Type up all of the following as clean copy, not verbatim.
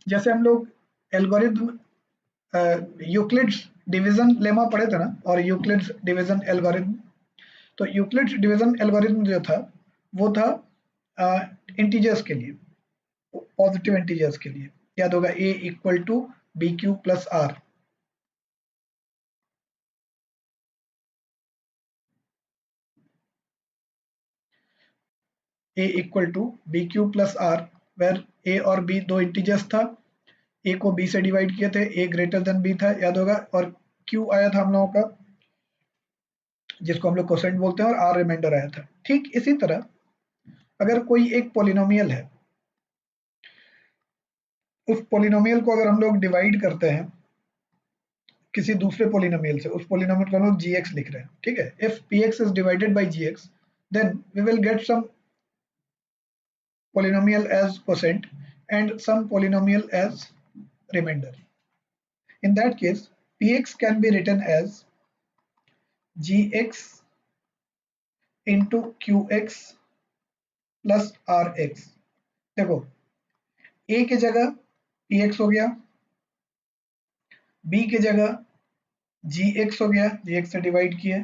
जैसे हम लोग एल्गोरिथम यूक्लिड्स डिवीजन लेमा पढ़े थे ना, और यूक्लिड्स डिवीजन एल्गोरिथम। तो यूक्लिड्स डिवीजन एल्गोरिथम जो था वो था इंटीजर्स के लिए, पॉजिटिव इंटीजर्स के लिए। याद होगा a equal to b q plus r. a equal to b q plus r, where a और b दो इंटीजर्स था, a को b से डिवाइड किए थे, a ग्रेटर देन b था, याद होगा, और q आया था हम लोगों का, जिसको हम लोग कोसेंट बोलते हैं, और r रिमाइंडर आया था। ठीक इसी तरह अगर कोई एक पोलिनोमियल है, उस पोलिनोमियल को अगर हम लोग डिवाइड करते हैं किसी दूसरे पोलिनोमियल से, उस पोलिनोमियल को हम लोग gx लिख रहे हैं, ठीक है। If px is divided by gx, then we will get some polynomial as quotient and some polynomial as remainder. In that case, px can be written as gx into qx plus rx। देखो, a की जगह px हो गया, b की जगह gx हो गया, gx से डिवाइड किए,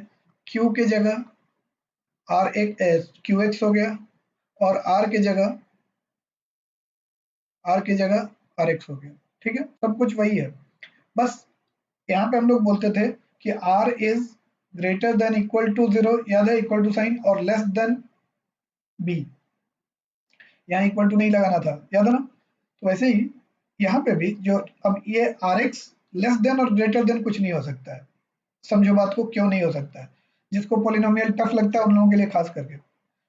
q की जगह qx हो गया, और r की जगह rx हो गया। ठीक है, सब कुछ वही है, बस यहाँ पे हम लोग बोलते थे कि r is greater than equal to 0, याद है, इक्वल टू साइन, और लेस देन b। यहाँ इक्वल टू नहीं लगाना था, याद है ना। तो वैसे ही यहाँ पे भी जो, अब ये rx लेस देन और ग्रेटर देन कुछ नहीं हो सकता है। समझो बात को, क्यों नहीं हो सकता है। जिसको पोलिनोमियल टफ लगता है उन लोगों के लिए खास करके,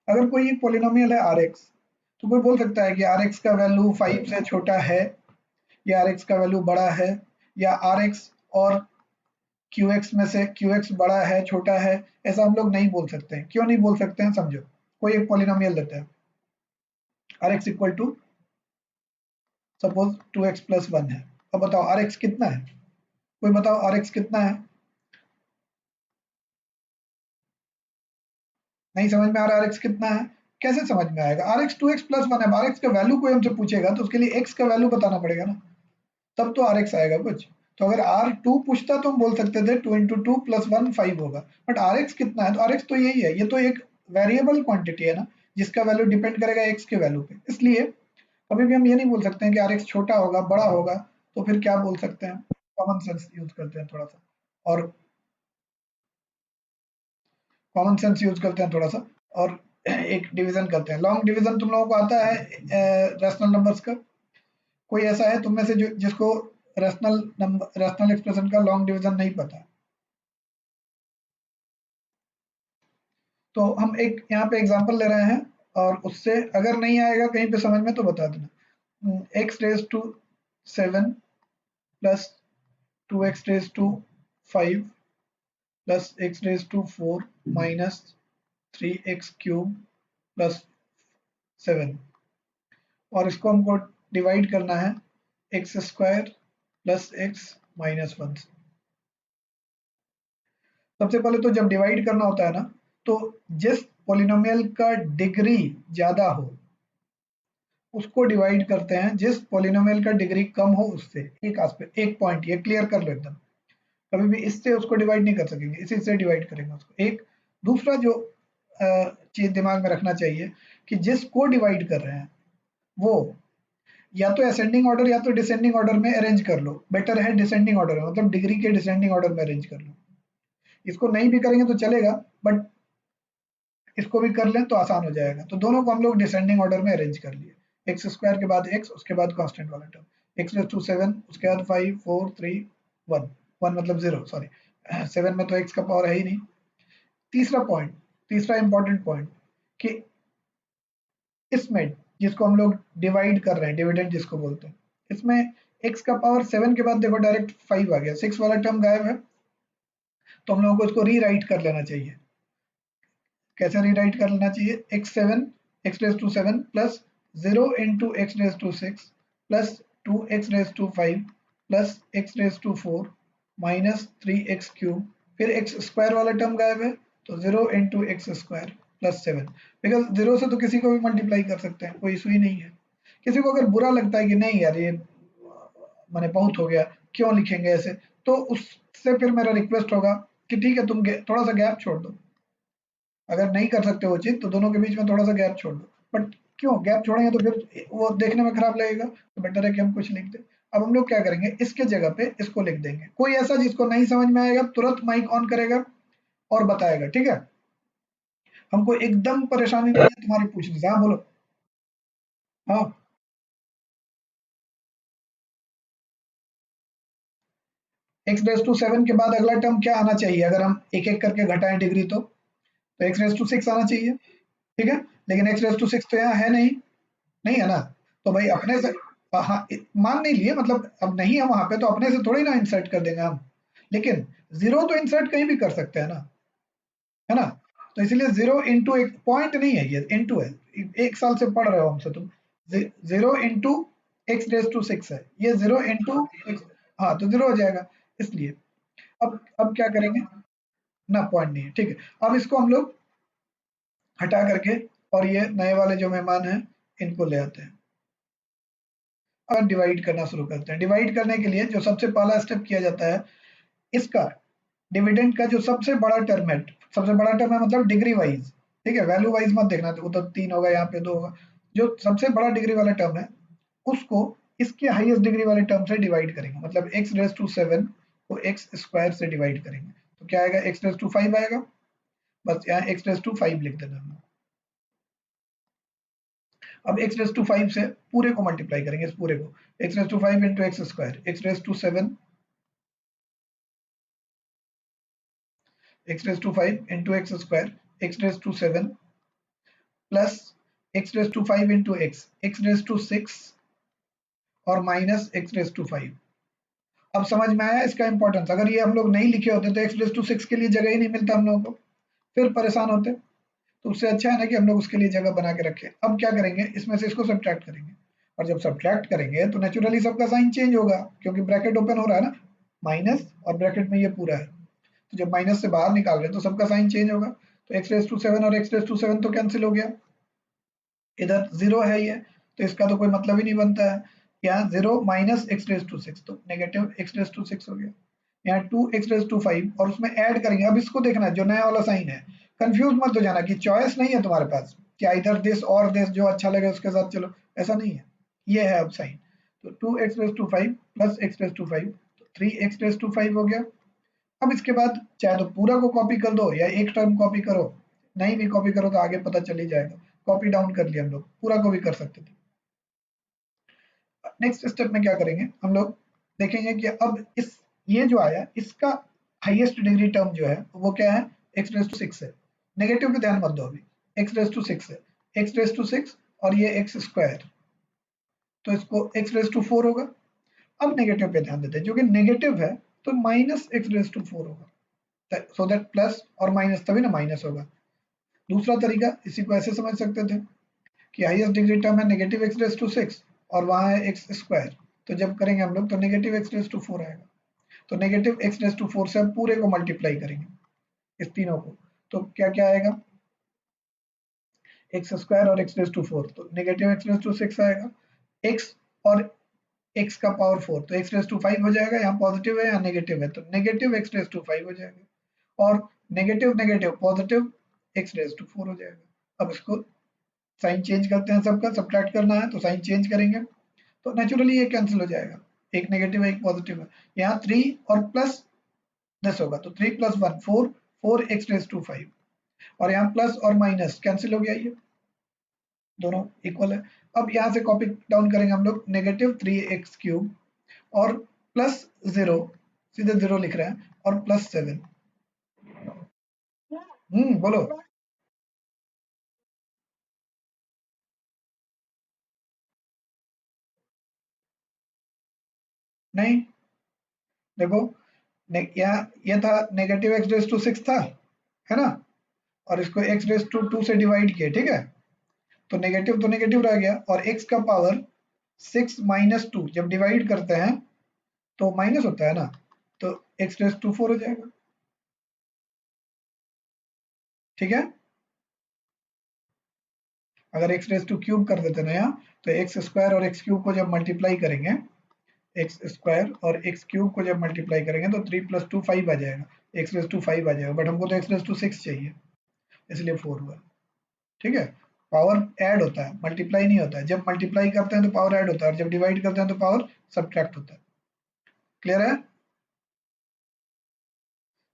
अगर कोई पोलिनोमियल है rx, तो कोई बोल सकता है कि rx का वैल्यू 5 से छोटा है, या rx का वैल्यू बड़ा है, या rx और qx में से qx बड़ा है छोटा है, ऐसा हम लोग नहीं बोल सकते हैं। क्यों नहीं बोल सकते हैं, समझो। कोई एक पॉलिनोमियल देता है, rx equal to suppose 2x plus 1 है। अब बताओ rx कितना है, कोई बताओ rx कितना है। नहीं समझ में आ रहा rx कितना है, कैसे समझ में आएगा। rx 2x प्लस 1 है, rx का वैल्यू कोई हमसे पूछेगा तो उसके लिए x का वैल्यू बताना पड़ेगा ना, तब तो rx आएगा कुछ। तो अगर r2 पूछता तो हम बोल सकते थे 2 इंटू 2 प्लस 1 5 होगा, बट rx कितना है, तो rx तो यही है, ये तो एक वेरिएबल क्वांटिटी है ना, जिसका वैल्यू डिपेंड करेगा x के वैल्यू पे। इसलिए कभी भी हम ये नहीं बोल सकते हैं कि rx छोटा होगा बड़ा होगा, तो फिर क्या बोल सकते हैं, कॉमन सेंस यूज करते हैं थोड़ा सा, और कॉमन सेंस यूज करते हैं थोड़ा सा, और एक डिवीजन करते हैं। लॉन्ग डिवीजन तुम लोगों को आता है रैशनल नंबर्स का, कोई ऐसा है तुम में से जो जिसको रैशनल एक्सप्रेशन का लॉन्ग डिवीजन नहीं पता। तो हम एक यहाँ पे एग्जांपल ले रहे हैं, और उससे अगर नहीं आएगा कहीं पे समझ में तो बता देना। x raise to 7 plus 2x raise to 5 plus x raise to 4 minus 3x cube plus 7, और इसको हमको डिवाइड करना है x square plus x minus 1 से। सबसे पहले तो जब डिवाइड करना होता है ना, तो जिस पॉलिनोमियल का डिग्री ज्यादा हो उसको डिवाइड करते हैं, जिस पॉलिनोमियल का डिग्री कम हो उससे। एक आस्पेक्ट, एक पॉइंट ये क्लियर कर लो एकदम, कभी भी इससे उसको डिवाइड नहीं कर सकेंगे, इसी से डिवाइड करेंगे उसको। एक दूसरा जो चीज दिमाग में रखना चाहिए कि जिसको डिवाइड कर रहे हैं वो या तो असेंडिंग ऑर्डर या तो डिसेंडिंग ऑर्डर में अरेंज कर लो। बेटर है डिसेंडिंग ऑर्डर में, मतलब डिग्री के डिसेंडिंग ऑर्डर में अरेंज कर लो। इसको नहीं भी करेंगे तो चलेगा, बट इसको भी कर लें तो आसान हो जाएगा। तो दोनों को हम लोग डिसेंडिंग ऑर्डर में अरेंज कर लिए, एक्स स्क्वायर के बाद एक्स, उसके बाद कांस्टेंट वाला टर्म एक्स रेज टू 7, उसके बाद 5 4 3 1, 1 मतलब 0, सॉरी 7 में तो एक्स का पावर है ही नहीं। तीसरा पॉइंट, तीसरा इंपॉर्टेंट पॉइंट, कि इसमें जिसको हम लोग डिवाइड कर रहे हैं, डिविडेंड जिसको बोलते हैं, इसमें एक्स का पावर 7 के बाद देखो डायरेक्ट 5 आ गया, 6 वाला टर्म गायब है, तो हम लोगों को इसको रीराइट कर लेना चाहिए। कैसे रीराइट कर लेना चाहिए, x raise to 7 plus 0 into x raise to 6 plus 2 x raise to 5 plus x raise to 4 minus 3x cube, फिर एक्स स्क्वायर वाला टर्म गायब है, तो 0 into x square plus 7। Because 0 से तो किसी को भी मल्टीप्लाई कर सकते हैं, कोई इशू ही नहीं है। किसी को अगर बुरा लगता है कि नहीं यार ये माने बहुत हो गया, क्यों लिखेंगे ऐसे? तो उससे फिर मेरा रिक्वेस्ट होगा कि ठीक है तुम थोड़ा सा गैप छोड़ दो, अगर नहीं कर सकते वो चीज़ तो दोनों के बीच में थोड़ा सा गैप छोड़ दो। बट क्यों गैप छोड़ेंगे तो फिर वो देखने में खराब लगेगा, तो बेटर है कि हम कुछ लिख दें। अब हम लोग क्या करेंगे, इसके जगह पे इसको लिख देंगे। कोई ऐसा जिसको नहीं समझ में आएगा तुरंत माइक ऑन करेगा और बताएगा, ठीक है? हमको एकदम परेशानी नहीं है तुम्हारे पूछने से। हाँ बोलो। हाँ, एक्स रेस टू 7 के बाद अगला टर्म क्या आना चाहिए अगर हम एक एक करके घटाएं डिग्री तो एक्स रेस टू 6 आना चाहिए, ठीक है? लेकिन एक्स रेस टू 6 तो यहाँ है नहीं, नहीं है ना? तो भाई अपने से हाँ, मान नहीं लिए, मतलब अब नहीं है वहां पे तो अपने से थोड़ी ना इंसर्ट कर देंगे हम, लेकिन जीरो तो इंसर्ट कहीं भी कर सकते हैं ना, है ना? तो इसलिए जीरो इंटू एक पॉइंट नहीं है, ये इंटू है। एक साल से पढ़ रहे हो हमसे तुम। Zero into x raise to 6 है, ये जीरो इंटू, हाँ तो जीरो हो जाएगा इसलिए। अब क्या करेंगे ना, पॉइंट नहीं है, ठीक है। अब इसको हम लोग हटा करके और ये नए वाले जो मेहमान हैं इनको ले आते हैं। अब डिवाइड करना शुरू करते हैं। डिवाइड करने के लिए जो सबसे पहला स्टेप किया जाता है, इसका डिविडेंड का जो सबसे बड़ा टर्म है, सबसे बड़ा टर्म है मतलब डिग्री वाइज, ठीक है? वैल्यू वाइज मत देखना, तो 3 होगा, यहाँ पे 2 होगा। जो सबसे बड़ा डिग्री वाला टर्म है उसको इसके हाईएस्ट डिग्री वाले टर्म से डिवाइड करेंगे, मतलब एक्स रेस टू 7 को एक्स स्क्वायर से डिवाइड करेंगे। तो क्या आएगा, एक्स रेस टू 5 आएगा। बस यहाँ एक्स रेस टू 5 लिख देना हमने। अब एक्स रेस टू 5 से पूरे को मल्टीप्लाई करेंगे, इस पूरे को। X raise to 5 into x square, x raise to 7, x raise to 5 into x square, x raise to 7 plus x raise to 5 into x raise to 6 और माइनस एक्स रेस टू 5। अब समझ में आया इसका इंपॉर्टेंस? अगर ये हम लोग नहीं लिखे होते तो एक्स रेस टू 6 के लिए जगह ही नहीं मिलता हम लोगों को, फिर परेशान होते। तो उससे अच्छा है ना कि हम लोग उसके लिए जगह बना के रखें। अब क्या करेंगे, इसमें से इसको सब्ट्रैक्ट करेंगे, और जब सब्ट्रैक्ट करेंगे तो नेचुरली सबका साइन चेंज होगा, क्योंकि ब्रैकेट ओपन हो रहा है ना, माइनस और ब्रैकेट में ये पूरा है। तो जब माइनस से बाहर निकाल रहे हैं तो सबका साइन चेंज होगा। तो एक्स रेस टू 7 और एक्स रेस टू 7 तो कैंसिल हो गया, इधर जीरो है ये, तो इसका तो कोई मतलब ही नहीं बनता है। यहाँ zero minus x raise to 6 तो नेगेटिव एक्स रेस टू 6 हो गया। यहाँ टू एक्स रेस टू 5 और उसमें ऐड करेंगे। अब इसको देखना है जो नया वाला साइन है, कंफ्यूज मत हो जाना कि चॉइस नहीं है तुम्हारे पास कि इधर दिस और दिस, जो अच्छा लगे उसके साथ चलो, ऐसा नहीं है। ये है अब साइन। तो two x raise to 5 plus x raise to 5, तो 3 एक्स रेस टू 5 हो गया। अब इसके बाद चाहे तो पूरा को कॉपी कर दो या एक टर्म कॉपी करो, नहीं भी कॉपी करो तो आगे पता चल ही जाएगा। कॉपी डाउन कर लिया हम लोग, पूरा को भी कर सकते थे। नेक्स्ट स्टेप में क्या करेंगे हम लोग, देखेंगे कि अब इस ये जो आया इसका हाईएस्ट डिग्री टर्म जो है वो क्या है, एक्स रेस टू 6 है। नेगेटिव पे ध्यान मत दो अभी, एक्स रेस टू 6 है, एक्स रेस टू 6 और ये एक्स स्क्वायर, तो इसको एक्स रेस टू 4 होगा। अब नेगेटिव पे ध्यान देते हैं, जो कि नेगेटिव है तो माइनस एक्स रेस टू 4 होगा, सो दैट प्लस और माइनस तभी ना माइनस होगा। दूसरा तरीका इसी को ऐसे समझ सकते थे कि हाईएस्ट डिग्री टर्म है नेगेटिव एक्स रेस टू 6 और वहाँ है एक्स स्क्वायर, तो जब करेंगे हम लोग तो नेगेटिव एक्स रेस टू 4 आएगा। तो नेगेटिव एक्स रेस टू 4 से हम पूरे को मल्टीप्लाई करेंगे, इस तीनों को। तो क्या क्या आएगा, एक्स स्क्वायर और एक्स रेस टू 4, तो नेगेटिव एक्स रेस टू 6 आएगा। एक्स और एक्स का पावर 4, तो एक्स रेस टू 5 हो जाएगा, यहाँ पॉजिटिव है यहाँ नेगेटिव है, तो नेगेटिव एक्स रेस टू 5 हो जाएगा। और negative negative positive x raise to 4 हो जाएगा। अब इसको साइन चेंज करते हैं, सबका सब्ट्रैक्ट करना है तो साइन चेंज करेंगे, तो नेचुरली ये कैंसिल हो जाएगा, एक नेगेटिव है एक पॉजिटिव है। यहाँ 3 और प्लस 10 होगा, तो 3 प्लस 1 4, 4 एक्स रेस टू 5, और यहाँ प्लस और माइनस कैंसिल हो गया, ये दोनों इक्वल है। अब यहाँ से कॉपी डाउन करेंगे हम लोग, नेगेटिव 3 एक्स क्यूब और प्लस 0, सीधे 0 लिख रहे हैं, और प्लस 7। बोलो। नहीं, देखो यहाँ ये था नेगेटिव एक्स रेस टू 6 था, है ना? और इसको एक्स रेस टू 2 से डिवाइड किया, ठीक है? तो नेगेटिव रह गया, और एक्स का पावर 6 माइनस 2 जब डिवाइड करते हैं तो माइनस होता है ना, तो एक्स रेस टू 4 हो जाएगा, ठीक है? अगर एक्स रेस टू क्यूब कर देते ना यहाँ, तो एक्स स्क्वायर और एक्स क्यूब को जब मल्टीप्लाई करेंगे, एक्स स्क्वायर और एक्स क्यूब को जब मल्टीप्लाई करेंगे तो 3 + 2 5 आ जाएगा, एक्स रेज टू 5 आ जाएगा, बट हमको तो एक्स रेज टू 6 चाहिए, इसलिए 4 हुआ। ठीक है, पावर ऐड होता है, मल्टीप्लाई नहीं होता है। जब मल्टीप्लाई करते हैं तो पावर ऐड होता है और जब डिवाइड करते हैं तो पावर सब्ट्रैक्ट होता है। क्लियर है?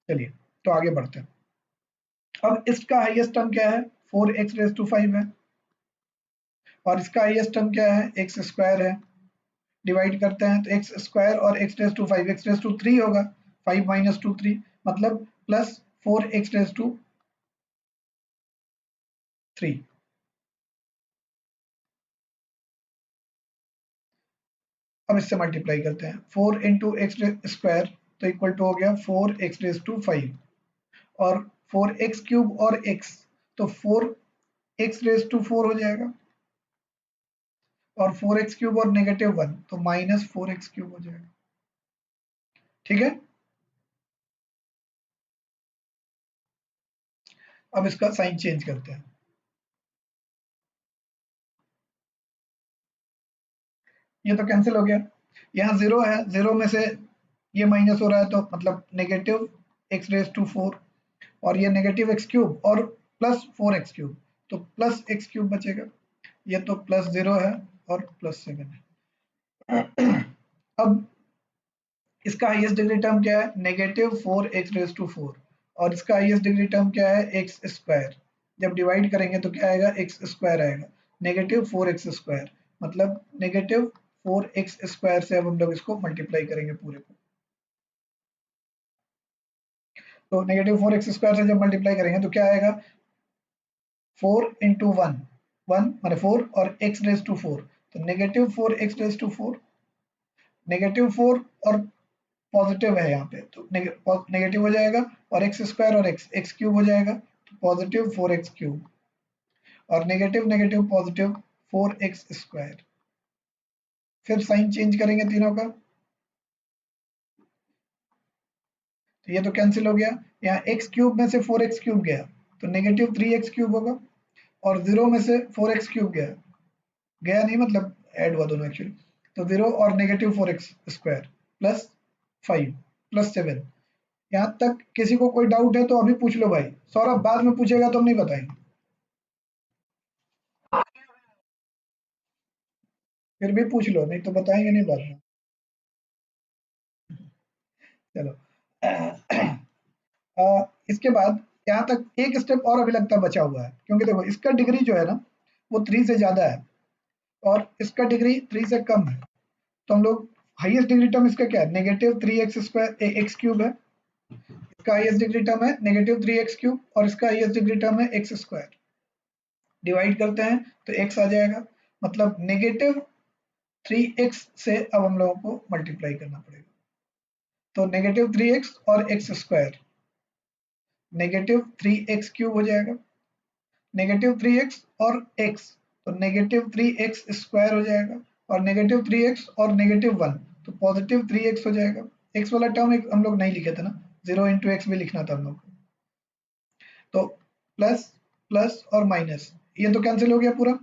चलिए तो आगे बढ़ते हैं। अब इसका हाईएस्ट टर्म क्या है? 4x⁵ है और इसका हाईएस्ट टर्म क्या है? एक्स स्क्वायर है। डिवाइड करते हैं तो एक्स स्क्वायर और x⁵ x⁵ होगा, 5 - 2 3, मतलब प्लस 4x⁵. अब इससे मल्टीप्लाई करते हैं, 4 इंटू एक्स स्क्वायर तो इक्वल टू हो गया 4x⁵ और 4x³ और x तो 4x⁴ हो जाएगा और 4x³ और -1 तो -4x³ हो जाएगा। ठीक है, अब इसका साइन चेंज करते हैं। ये तो कैंसिल हो गया, यहाँ 0 है, 0 में से ये माइनस हो रहा है तो मतलब -x⁴ और ये -x³ और +4x³ तो +x³ बचेगा। ये तो +0 है और +7 है। अब इसका हाईएस्ट डिग्री टर्म क्या है? -4x⁴ और इसका हाईएस्ट डिग्री टर्म क्या है? X square. जब डिवाइड करेंगे तो क्या आएगा? एक्स स्क्वायर आएगा, -4x², मतलब -4x² से अब हम लोग इसको मल्टीप्लाई करेंगे पूरे को। तो -4x² से जब मल्टीप्लाई करेंगे तो क्या आएगा? 4 इंटू 1 1 माने 4 और x⁴ तो -4x⁴, -4 और पॉजिटिव है यहाँ पे तो नेगेटिव हो जाएगा और एक्स स्क्वायर और एक्स क्यूब हो जाएगा तो +4x³ और नेगेटिव नेगेटिव पॉजिटिव 4x²। फिर साइन चेंज करेंगे तीनों का तो ये तो कैंसिल हो गया, यहाँ x³ में से 4x³ गया तो -3x³ होगा और 0 में से 4x³ गया, गया नहीं मतलब ऐड हुआ दोनों एक्चुअली, तो 0 और -4x² प्लस 5 प्लस 7। यहाँ तक किसी को कोई डाउट है तो अभी पूछ लो भाई, सौरभ बाद में पूछेगा तो हम नहीं बताएंगे। फिर भी पूछ लो, नहीं तो बताएंगे नहीं बाद में। चलो इसके बाद यहाँ तक एक स्टेप और अभी लगता बचा हुआ है, क्योंकि देखो इसका डिग्री जो है ना वो 3 से ज़्यादा है और इसका डिग्री 3 से कम है, तो हम लोग हाईएस्ट डिग्री टर्म इसका क्या है? -3x² है, इसका हाईएस्ट डिग्री टर्म है -3x³ और इसका हाईएस्ट डिग्री टर्म है x²। डिवाइड करते हैं तो x आ जाएगा, मतलब -3x से अब हम लोगों को मल्टीप्लाई करना पड़ेगा, तो -3x और x², -3x³ हो जाएगा, -3x और x तो -3x² हो जाएगा और -3x और -1 तो +3x हो जाएगा। x वाला टर्म एक हम लोग नहीं लिखे थे ना, 0 इंटू एक्स भी लिखना था हम लोग को, तो प्लस प्लस और माइनस ये तो कैंसिल हो गया पूरा।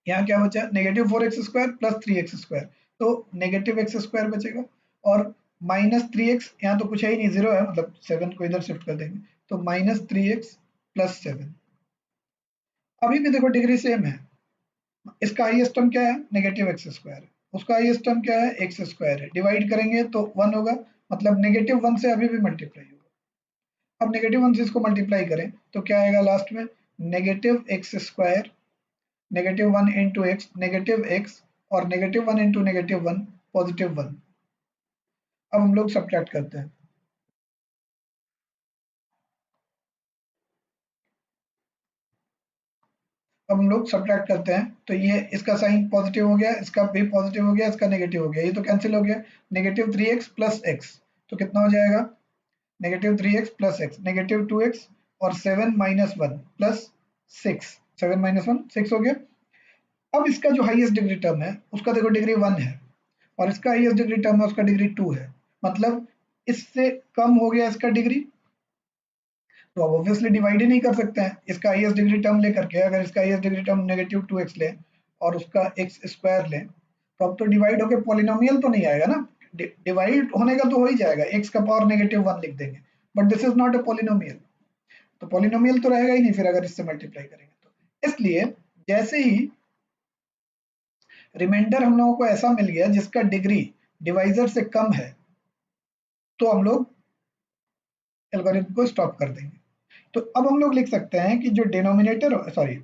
यहाँ क्या बचा? -4x² प्लस 3x², तो -x² बचेगा और -3x, यहाँ तो कुछ है ही नहीं, 0 है, मतलब 7 को इधर शिफ्ट कर देंगे तो -3x प्लस 7। अभी भी देखो डिग्री सेम है, इसका हाईएस्ट टर्म क्या है? -x², उसका हाईएस्ट टर्म क्या है? x² है, डिवाइड करेंगे तो 1 होगा, मतलब -1 से अभी भी मल्टीप्लाई होगा। अब -1 से इसको मल्टीप्लाई करें तो क्या आएगा लास्ट में? -x², -1 इंटू एक्स, -x और -1 इंटू -1 +1। अब हम लोग सब्ट्रैक्ट करते हैं, अब हम लोग सब्ट्रैक्ट करते हैं तो ये इसका साइन पॉजिटिव हो गया, इसका भी पॉजिटिव हो गया, इसका नेगेटिव हो गया, ये तो कैंसिल हो गया। -3x प्लस एक्स तो कितना हो जाएगा? -3x प्लस एक्स, -2x और 7 - 1 प्लस 6, 7 - 1 6 हो गया। अब इसका जो हाईएस्ट डिग्री टर्म है उसका देखो डिग्री 1 है और इसका हाईएस्ट डिग्री टर्म है उसका डिग्री 2 है, मतलब इससे कम हो गया इसका डिग्री, तो अब ऑब्वियसली डिवाइड ही नहीं कर सकते हैं इसका हाईएस्ट डिग्री टर्म लेकर के। अगर इसका हाईएस्ट डिग्री टर्म -2x ले और उसका x² लें तो अब तो डिवाइड होके पॉलिनोमियल तो नहीं आएगा ना, डिवाइड होने का तो हो ही जाएगा, x का पावर -1 लिख देंगे, but this is not a polynomial, तो पॉलिनोमियल तो रहेगा ही नहीं फिर अगर इससे मल्टीप्लाई करेंगे तो। इसलिए जैसे ही रिमाइंडर हम लोगों को ऐसा मिल गया जिसका डिग्री डिवाइजर से कम है, तो हम लोग एल्गोरिथम को स्टॉप कर देंगे। तो अब हम लोग लिख सकते हैं कि जो डिनोमिनेटर, सॉरी,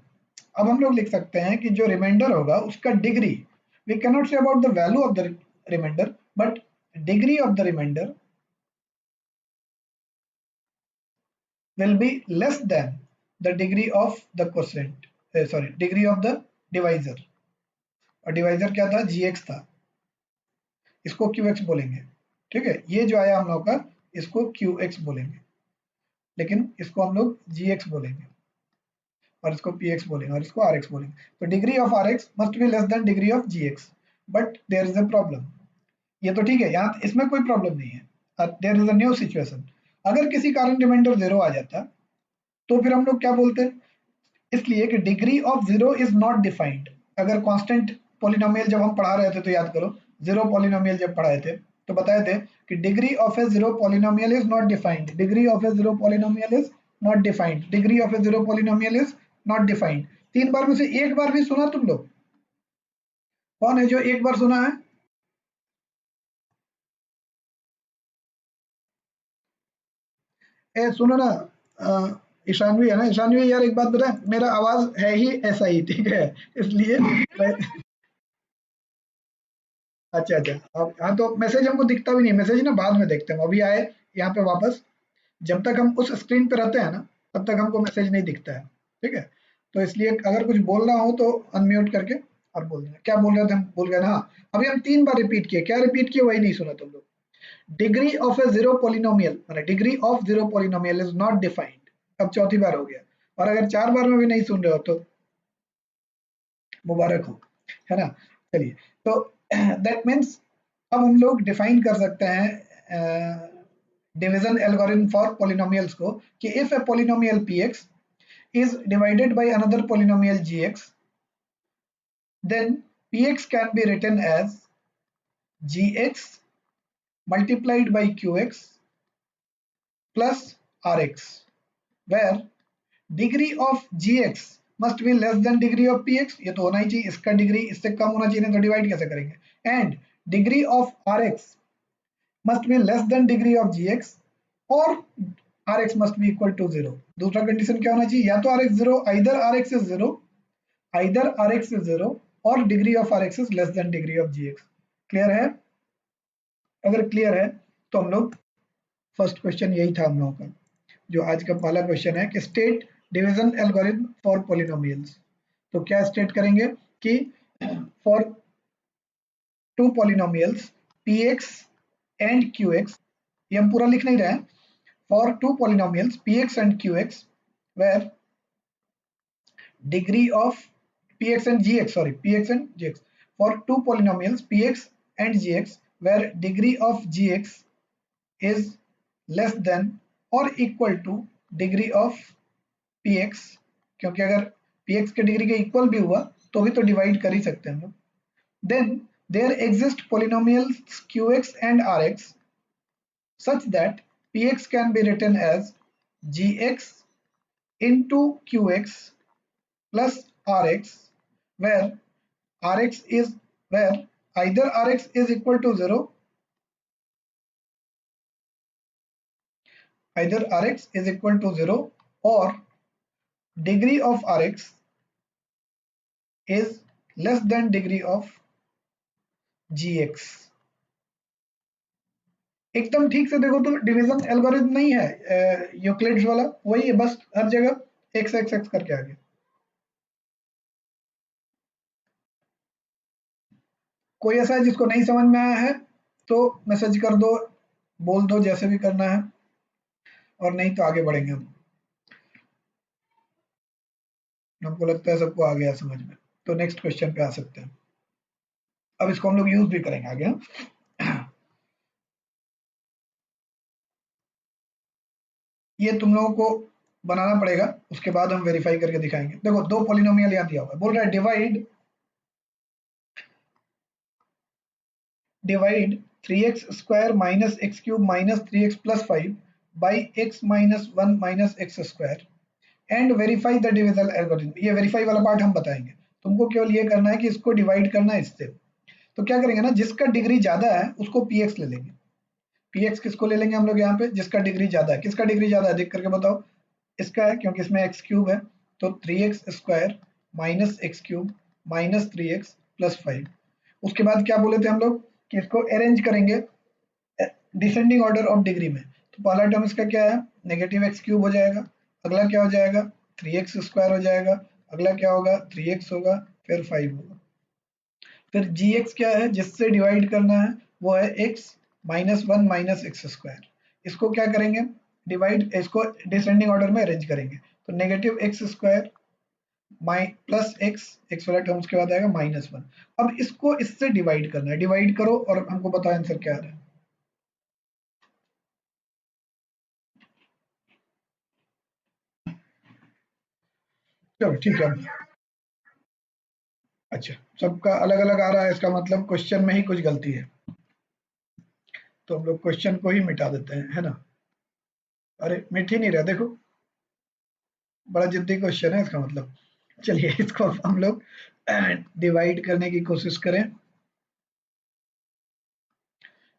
अब हम लोग लिख सकते हैं कि जो रिमाइंडर होगा उसका degree, we can not say about the value of the remainder, but degree of the remainder will be less than the degree of the quotient, sorry, degree of the divisor, और divisor क्या था, gx था, इसको qx बोलेंगे, ठीक है, ये जो आया हम लोग का इसको qx बोलेंगे, लेकिन इसको हम लोग gx बोलेंगे, और इसको px बोलेंगे, और इसको rx बोलेंगे। तो degree of rx must be less than degree of gx, but there is a problem. ये तो ठीक है, यहाँ इसमें कोई प्रॉब्लम नहीं है, there is a new situation. अगर किसी कारण रिमाइंडर 0 आ जाता तो फिर हम लोग क्या बोलते हैं, इसलिए कि degree of zero is not defined. अगर कांस्टेंट पॉलिनोमियल जब हम पढ़ा रहे थे तो याद करो, जीरो पॉलिनोमियल जब पढ़ाए थे तो बताए थे कि degree of a zero polynomial is not defined, degree of a zero polynomial is not defined, degree of a zero polynomial is not defined. 3 बार में से एक बार भी सुना तुम लोग? कौन है जो एक बार सुना है? ए सुनो ना, ईशानवी है ना, ईशानवी यार एक बात बताए, मेरा आवाज है ही ऐसा ही, ठीक है, इसलिए अच्छा अच्छा, अब हाँ तो मैसेज हमको दिखता भी नहीं, मैसेज ना बाद में देखते हैं, अभी आए यहाँ पे वापस, जब तक हम उस स्क्रीन पे रहते हैं ना तब तक हमको मैसेज नहीं दिखता है, ठीक है, तो इसलिए अगर कुछ बोलना हो तो अनम्यूट करके और बोल देना। क्या बोल रहे थे हम, भूल गए ना, हाँ, अभी हम 3 बार रिपीट किए, क्या रिपीट किए वही नहीं सुना तुम लोग। Degree of a zero polynomial, माने degree of zero polynomial is not defined, अब चौथी बार हो गया, और अगर 4 बार में भी नहीं सुन रहे हो तो मुबारक हो, है ना। चलिए, तो दैट मीन्स अब हम लोग डिफाइन कर सकते हैं डिवीजन एल्गोरिथम फॉर पोलिनोमियल्स को, कि if A polynomial px is divided by another polynomial gx, then px can be written as gx multiplied by qx plus rx, where degree of gx must be less than degree of px, ये तो होना ही चाहिए, इसका degree इससे कम होना चाहिए, नहीं तो डिवाइड कैसे करेंगे, and degree of rx must be less than degree of gx, और rx must be equal to 0। दूसरा कंडीशन क्या होना चाहिए, या तो rx 0, either rx is 0, either rx is 0 और degree of rx is less than degree of gx। Clear है? अगर क्लियर है तो हम लोग, फर्स्ट क्वेश्चन यही था हम लोगों का, जो आज का पहला क्वेश्चन है कि state division algorithm for polynomials. तो क्या स्टेट करेंगे कि for two polynomials px and qx, ये हम पूरा लिख नहीं रहे हैं, for two polynomials px and qx where degree of px and gx, sorry, px and gx, for two polynomials px and gx where degree of gx is less than or equal to degree of px, क्योंकि अगर px के degree के equal भी हुआ तो भी तो divide कर ही सकते हैं हम लोग, then there exist polynomials qx and rx such that px can be written as gx into qx plus rx, where rx is, where either rx is equal to 0, either rx is equal to 0 or degree of rx is less than degree of gx। एकदम ठीक से देखो तो division algorithm नहीं है Euclid's वाला, वही है, बस हर जगह x x x करके आगे। कोई ऐसा है जिसको नहीं समझ में आया है तो मैसेज कर दो, बोल दो, जैसे भी करना है, और नहीं तो आगे बढ़ेंगे हम। हमको लगता है सबको आ गया समझ में, तो नेक्स्ट क्वेश्चन पे आ सकते हैं। अब इसको हम लोग यूज भी करेंगे आगे, ये तुम लोगों को बनाना पड़ेगा, उसके बाद हम वेरीफाई करके दिखाएंगे। देखो दो पॉलिनोमियल यहाँ दिया हुआ है, बोल रहा है divide divide 3x square minus x cube minus 3x plus 5 by x minus 1 minus x square and verify the division algorithm. ये वेरीफाई वाला पार्ट हम बताएंगे, तुमको केवल ये करना है कि इसको डिवाइड करना है इससे। तो क्या करेंगे ना, जिसका डिग्री ज्यादा है उसको px ले लेंगे। px किसको ले लेंगे हम लोग यहाँ पे, जिसका डिग्री ज्यादा है। किसका डिग्री ज्यादा है देख करके बताओ। इसका है, क्योंकि इसमें x क्यूब है, तो 3x square minus x cube minus 3x plus 5। उसके बाद क्या बोले थे हम लोग कि इसको अरेंज करेंगे डिसेंडिंग ऑर्डर ऑफ डिग्री में। तो पहला टर्म इसका क्या है, नेगेटिव एक्स क्यूब हो जाएगा। अगला क्या हो जाएगा, 3x स्क्वायर हो जाएगा। अगला क्या होगा, 3x होगा, फिर 5 होगा। फिर gx क्या है, जिससे डिवाइड करना है, वो है x minus 1 minus x square. इसको क्या करेंगे, डिवाइड, इसको डिसेंडिंग ऑर्डर में अरेंज करेंगे। तो नेगेटिव एक्स स्क्वायर माइ प्लस एक्स, एक्स वाला टर्म उसके बाद आएगा माइनस 1। अब इसको इससे डिवाइड करना है, डिवाइड करो और हमको बताओ आंसर क्या आ रहा है। चलो ठीक है। अच्छा, सबका अलग अलग आ रहा है, इसका मतलब क्वेश्चन में ही कुछ गलती है। तो हम लोग क्वेश्चन को ही मिटा देते हैं, है ना। अरे मिट ही नहीं रहा, देखो बड़ा जिद्दी क्वेश्चन है इसका मतलब। चलिए इसको अब हम लोग डिवाइड करने की कोशिश करें।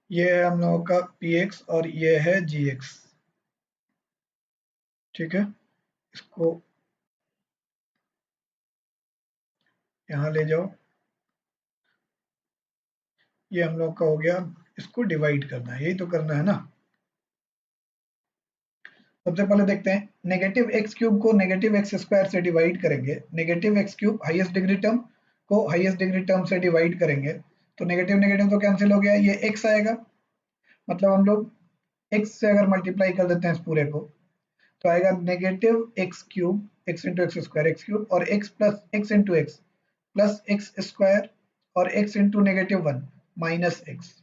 ये है हम लोगों का px और ये है gx। ठीक है, इसको यहाँ ले जाओ। ये हम लोग का हो गया, इसको डिवाइड करना है, यही तो करना है ना। सबसे पहले देखते हैं, नेगेटिव एक्स क्यूब को नेगेटिव एक्स स्क्वायर से डिवाइड करेंगे। Negative x cube highest degree term को हाईएस्ट डिग्री टर्म से डिवाइड करेंगे। तो नेगेटिव नेगेटिव तो कैंसिल हो गया, ये एक्स आएगा। मतलब हम लोग एक्स से अगर मल्टीप्लाई कर देते हैं इस पूरे को, तो आएगा negative x cube, x into x square x cube, और x plus x into x plus x square, और x into negative 1 minus x.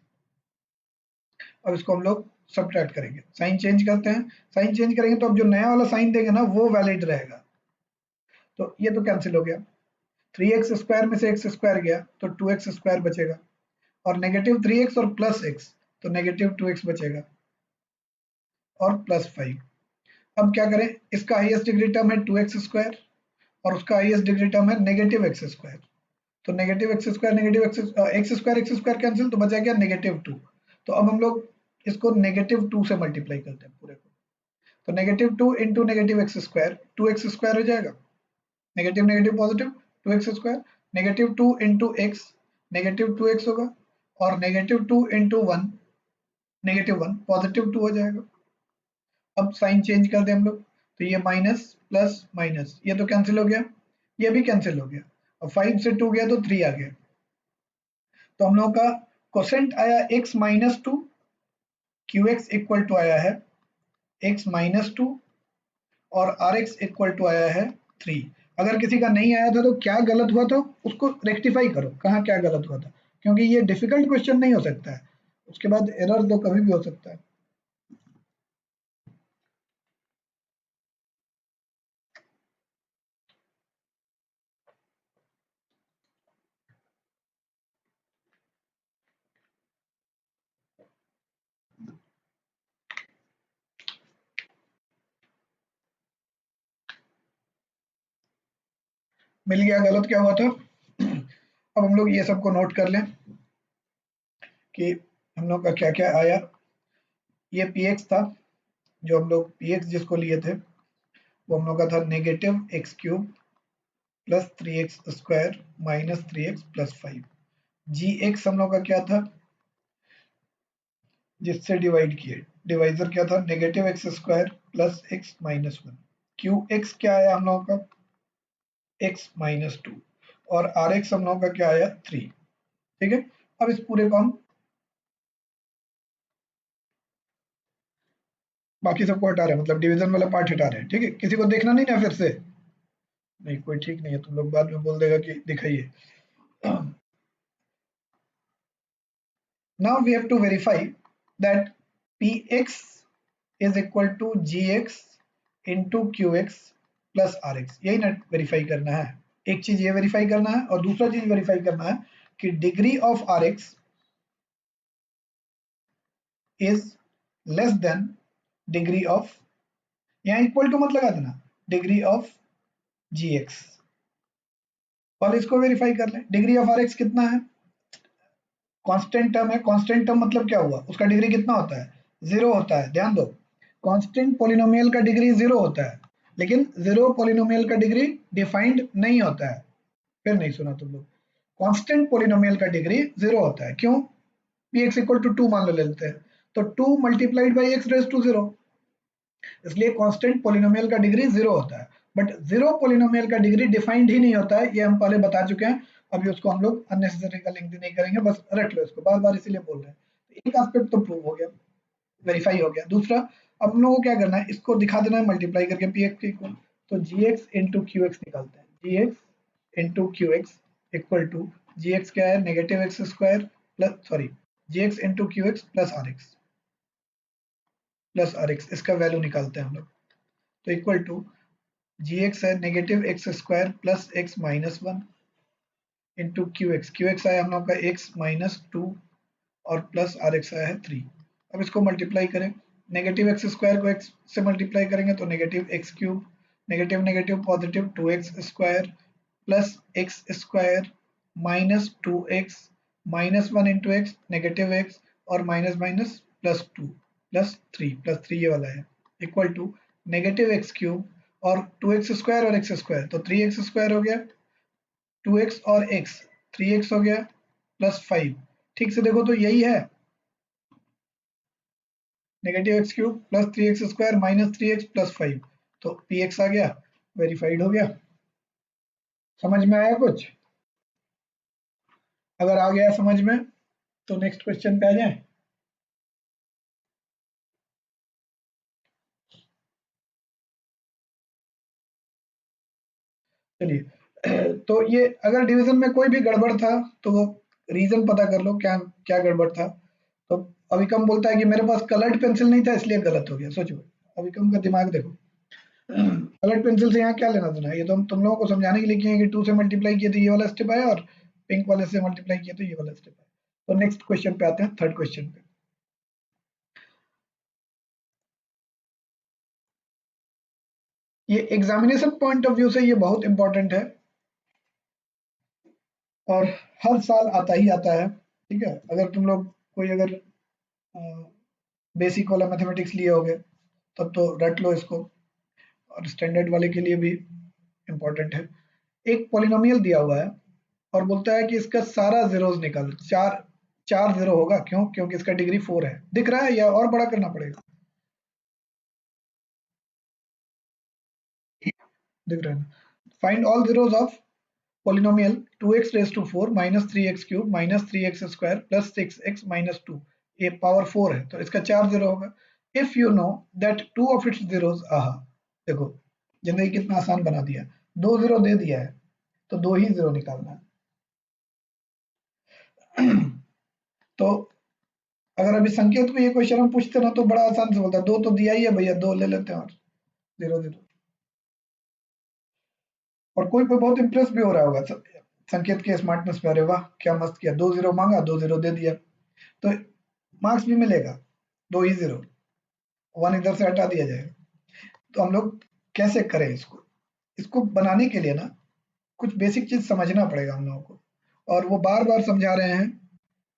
अब इसको हम लोग सब्ट्रैक्ट करेंगे, साइन चेंज करते हैं। साइन चेंज करेंगे तो अब जो नया वाला साइन देंगे ना वो वैलिड रहेगा। तो ये तो कैंसिल हो गया। 3x स्क्वायर में से एक्स स्क्वायर गया तो 2x स्क्वायर बचेगा, और नेगेटिव 3x और प्लस एक्स, तो नेगेटिव 2x बचेगा, और प्लस 5। अब क्या करें, इसका हाईएस्ट डिग्री टर्म है 2x स्क्वायर, और उसका हाईएस्ट डिग्री टर्म है नेगेटिव एक्स स्क्वायर। तो negative x square negative x square cancel, तो बचा गया नेगेटिव 2। तो अब हम लोग इसको नेगेटिव 2 से मल्टीप्लाई करते हैं पूरे को। तो negative 2 into negative x square, 2x square हो जाएगा। Negative negative positive, 2x square. Negative 2 into x, negative 2x होगा, और नेगेटिव 2 इंटू 1, नेगेटिव 1, पॉजिटिव 2 हो जाएगा। अब साइन चेंज कर दें हम लोग, तो ये माइनस प्लस माइनस, ये तो कैंसिल हो गया, ये भी कैंसिल हो गया। अब 5 से 2 गया तो 3 आ गया। तो हम लोग का कोसेंट आया x minus 2, q x equal to आया है x माइनस 2, और आर एक्स इक्वल टू आया है 3। अगर किसी का नहीं आया था तो क्या गलत हुआ था उसको रेक्टिफाई करो, कहाँ क्या गलत हुआ था, क्योंकि ये डिफिकल्ट क्वेश्चन नहीं हो सकता है। उसके बाद एरर तो कभी भी हो सकता है। मिल गया, गलत क्या हुआ था। अब हम लोग ये सबको नोट कर लें कि हम लोग का क्या क्या आया। ये पी एक्स था, जो हम लोग पी एक्स जिसको लिए थे, वो हम लोग का था negative x cube plus 3x square minus 3x plus 5। जी एक्स हम लोग का क्या था, जिससे डिवाइड किए, डिवाइजर क्या था, negative x square plus x minus 1। Q x क्या आया हम लोगों का, एक्स माइनस 2, और आर एक्स हम लोगों का क्या आया 3। ठीक है, अब इस पूरे को हम बाकी सबको हटा रहे हैं, मतलब डिवीजन वाला पार्ट हटा रहे हैं। ठीक है, किसी को देखना नहीं ना फिर से, नहीं कोई ठीक नहीं है, तुम लोग बाद में बोल देगा कि दिखाइए। Now we have to verify that Px is equal to Gx into Qx plus Rx, यही ना वेरीफाई करना है। एक चीज ये वेरीफाई करना है, और दूसरा चीज वेरीफाई करना है कि degree of Rx is less than degree of, यहाँ इक्वल टू मत लगा देना, डिग्री ऑफ जी एक्स। और इसको वेरीफाई कर लें, डिग्री ऑफ आर एक्स कितना है, कांस्टेंट टर्म है, कांस्टेंट टर्म मतलब क्या हुआ, उसका डिग्री कितना होता है, जीरो होता है। ध्यान दो, कांस्टेंट पॉलिनोमियल का डिग्री जीरो होता है, लेकिन जीरो पॉलिनोमियल का डिग्री डिफाइंड नहीं होता है। फिर नहीं सुना तुम लोग, कांस्टेंट पॉलिनोमियल का डिग्री जीरो होता है। क्यों, p x equal to two मान लो लेते हैं, तो two multiplied by x raise to zero, इसलिए कांस्टेंट पॉलिनोमियल का डिग्री जीरो होता है। बट जीरो पॉलिनोमियल का डिग्री डिफाइंड ही नहीं होता है, ये हम पहले बता चुके हैं। अभी उसको हम लोग अननेसेसरी का लिंक नहीं करेंगे, बस रट लो इसको, बार बार इसीलिए बोल रहे हैं। तो एक एस्पेक्ट तो प्रूव हो गया, वेरीफाई हो गया। दूसरा, अब हम लोगों को क्या करना है, इसको दिखा देना है मल्टीप्लाई करके पी एक्स के इक्वल, तो g x into q x निकालते हैं, g x into q x equal to, g x क्या है, negative x square plus, sorry, g x into q x plus r x, इसका value निकालते हैं हम लोग, तो इक्वल टू जी एक्स है negative x square plus x minus one into q x आया हम लोग का एक्स माइनस टू और प्लस आर एक्स आया है थ्री। अब इसको मल्टीप्लाई करें, नेगेटिव एक्स स्क्वायर को एक्स से मल्टीप्लाई करेंगे तो negative x cube, negative negative positive two x square plus x square minus two x minus one into x negative x और माइनस माइनस प्लस थ्री ये वाला है, equal to negative x cube और two x square और x square, तो three x square हो गया, two x और एक्स, थ्री एक्स हो गया प्लस फाइव। ठीक से देखो तो यही है, negative x cube plus three x square minus three x plus five, तो पी एक्स आ गया, वेरीफाइड हो गया। समझ में आया कुछ, अगर आ गया समझ में तो नेक्स्ट क्वेश्चन पे आ जाए। चलिए, तो ये अगर डिवीजन में कोई भी गड़बड़ था तो वो रीजन पता कर लो, क्या क्या गड़बड़ था। तो अभिकम बोलता है कि मेरे पास कलर्ड पेंसिल नहीं था इसलिए गलत हो गया। सोचो, अभिकम का दिमाग देखो, कलर्ड पेंसिल से यहाँ क्या लेना देना, ये तो हम तुम लोगों को समझाने के लिए किए कि टू से मल्टीप्लाई किए तो ये वाला स्टेप आया, और पिंक वाले से मल्टीप्लाई किए तो ये वाला स्टेप आया। तो नेक्स्ट क्वेश्चन पे आते हैं, थर्ड क्वेश्चन पे। ये एग्जामिनेशन पॉइंट ऑफ व्यू से ये बहुत इंपॉर्टेंट है और हर साल आता ही आता है। ठीक है, अगर तुम लोग कोई अगर बेसिक वाला मैथमेटिक्स लिए होगे तब तो रट लो इसको, और स्टैंडर्ड वाले के लिए भी इम्पोर्टेंट है। एक पॉलिनोमियल दिया हुआ है और बोलता है कि इसका सारा जीरोस निकालो, चार चार जीरो होगा, क्यों, क्योंकि इसका डिग्री फोर है। दिख रहा है या और बड़ा करना पड़ेगा, दिख रहा है ना। Find all zeros of polynomial 2x raised to 4 minus 3x cube minus 3x square plus 6x minus 2, ये पावर 4 है तो इसका चार जीरो होगा। If you know that two of its zeros आहा, देखो जिंदगी कितना आसान बना दिया, दो जीरो दे दिया है तो दो ही जीरो निकालना है। तो अगर अभी संकेत को ये क्वेश्चन हम पूछते ना तो बड़ा आसान से बोलता, दो तो दिया ही है भैया, दो ले लेते हैं और जीरो जीरो। और कोई कोई बहुत इंप्रेस भी हो रहा होगा संकेत के स्मार्टनेस पे, अरे वाह क्या मस्त किया, दो जीरो मांगा दो जीरो दे दिया, तो मार्क्स भी मिलेगा, दो ही जीरो, वन इधर से हटा दिया जाएगा। तो हम लोग कैसे करें इसको, इसको बनाने के लिए ना कुछ बेसिक चीज समझना पड़ेगा हम लोगों को, और वो बार बार समझा रहे हैं,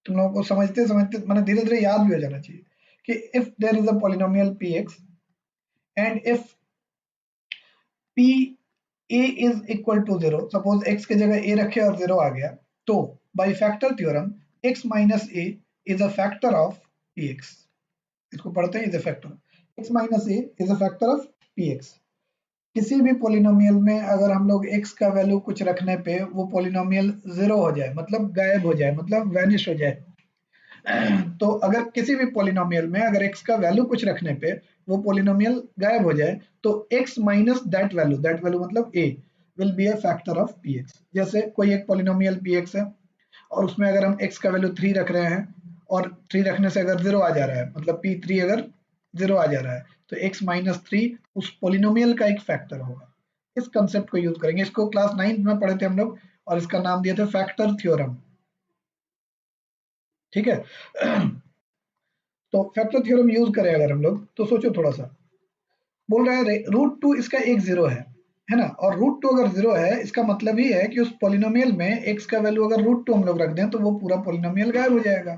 तुम लोगों को समझते समझते मैंने धीरे धीरे याद भी हो जाना चाहिए कि if there is a polynomial p x and if p a is equal to zero, suppose x की जगह ए रखे और जीरो आ गया, तो by factor theorem x minus a is a factor of p x, इसको पढ़ते हैं, is a factor x minus a is a factor of p x. किसी भी पॉलिनोमियल में अगर हम लोग x का वैल्यू कुछ रखने पे वो पॉलिनोमियल जीरो हो जाए, मतलब गायब हो जाए, मतलब वैनिश हो जाए, तो अगर किसी भी पॉलिनोमियल में अगर x का वैल्यू कुछ रखने पे वो पॉलिनोमियल गायब हो जाए तो x माइनस दैट वैल्यू मतलब a will be a factor of px। जैसे कोई एक पॉलिनोमियल px है और उसमें अगर हम x का वैल्यू 3 रख रहे हैं और 3 रखने से अगर जीरो आ जा रहा है, मतलब p3 अगर जीरो आ जा रहा है, तो x माइनस थ्री उस पॉलिनोमियल का एक फैक्टर होगा। इस कंसेप्ट को यूज करेंगे, इसको क्लास 9 में पढ़े थे हम लोग और इसका नाम दिया था फैक्टर थ्योरम। ठीक है। तो फैक्टर थ्योरम यूज करें अगर हम लोग, तो सोचो थोड़ा सा, बोल रहा है रूट टू इसका एक जीरो है ना, और रूट टू अगर जीरो है इसका मतलब ही है कि उस पोलिनोमियल में एक्स का वैल्यू अगर रूट टू हम लोग रख दें तो वो पूरा पोलिनोमियल गायब हो जाएगा।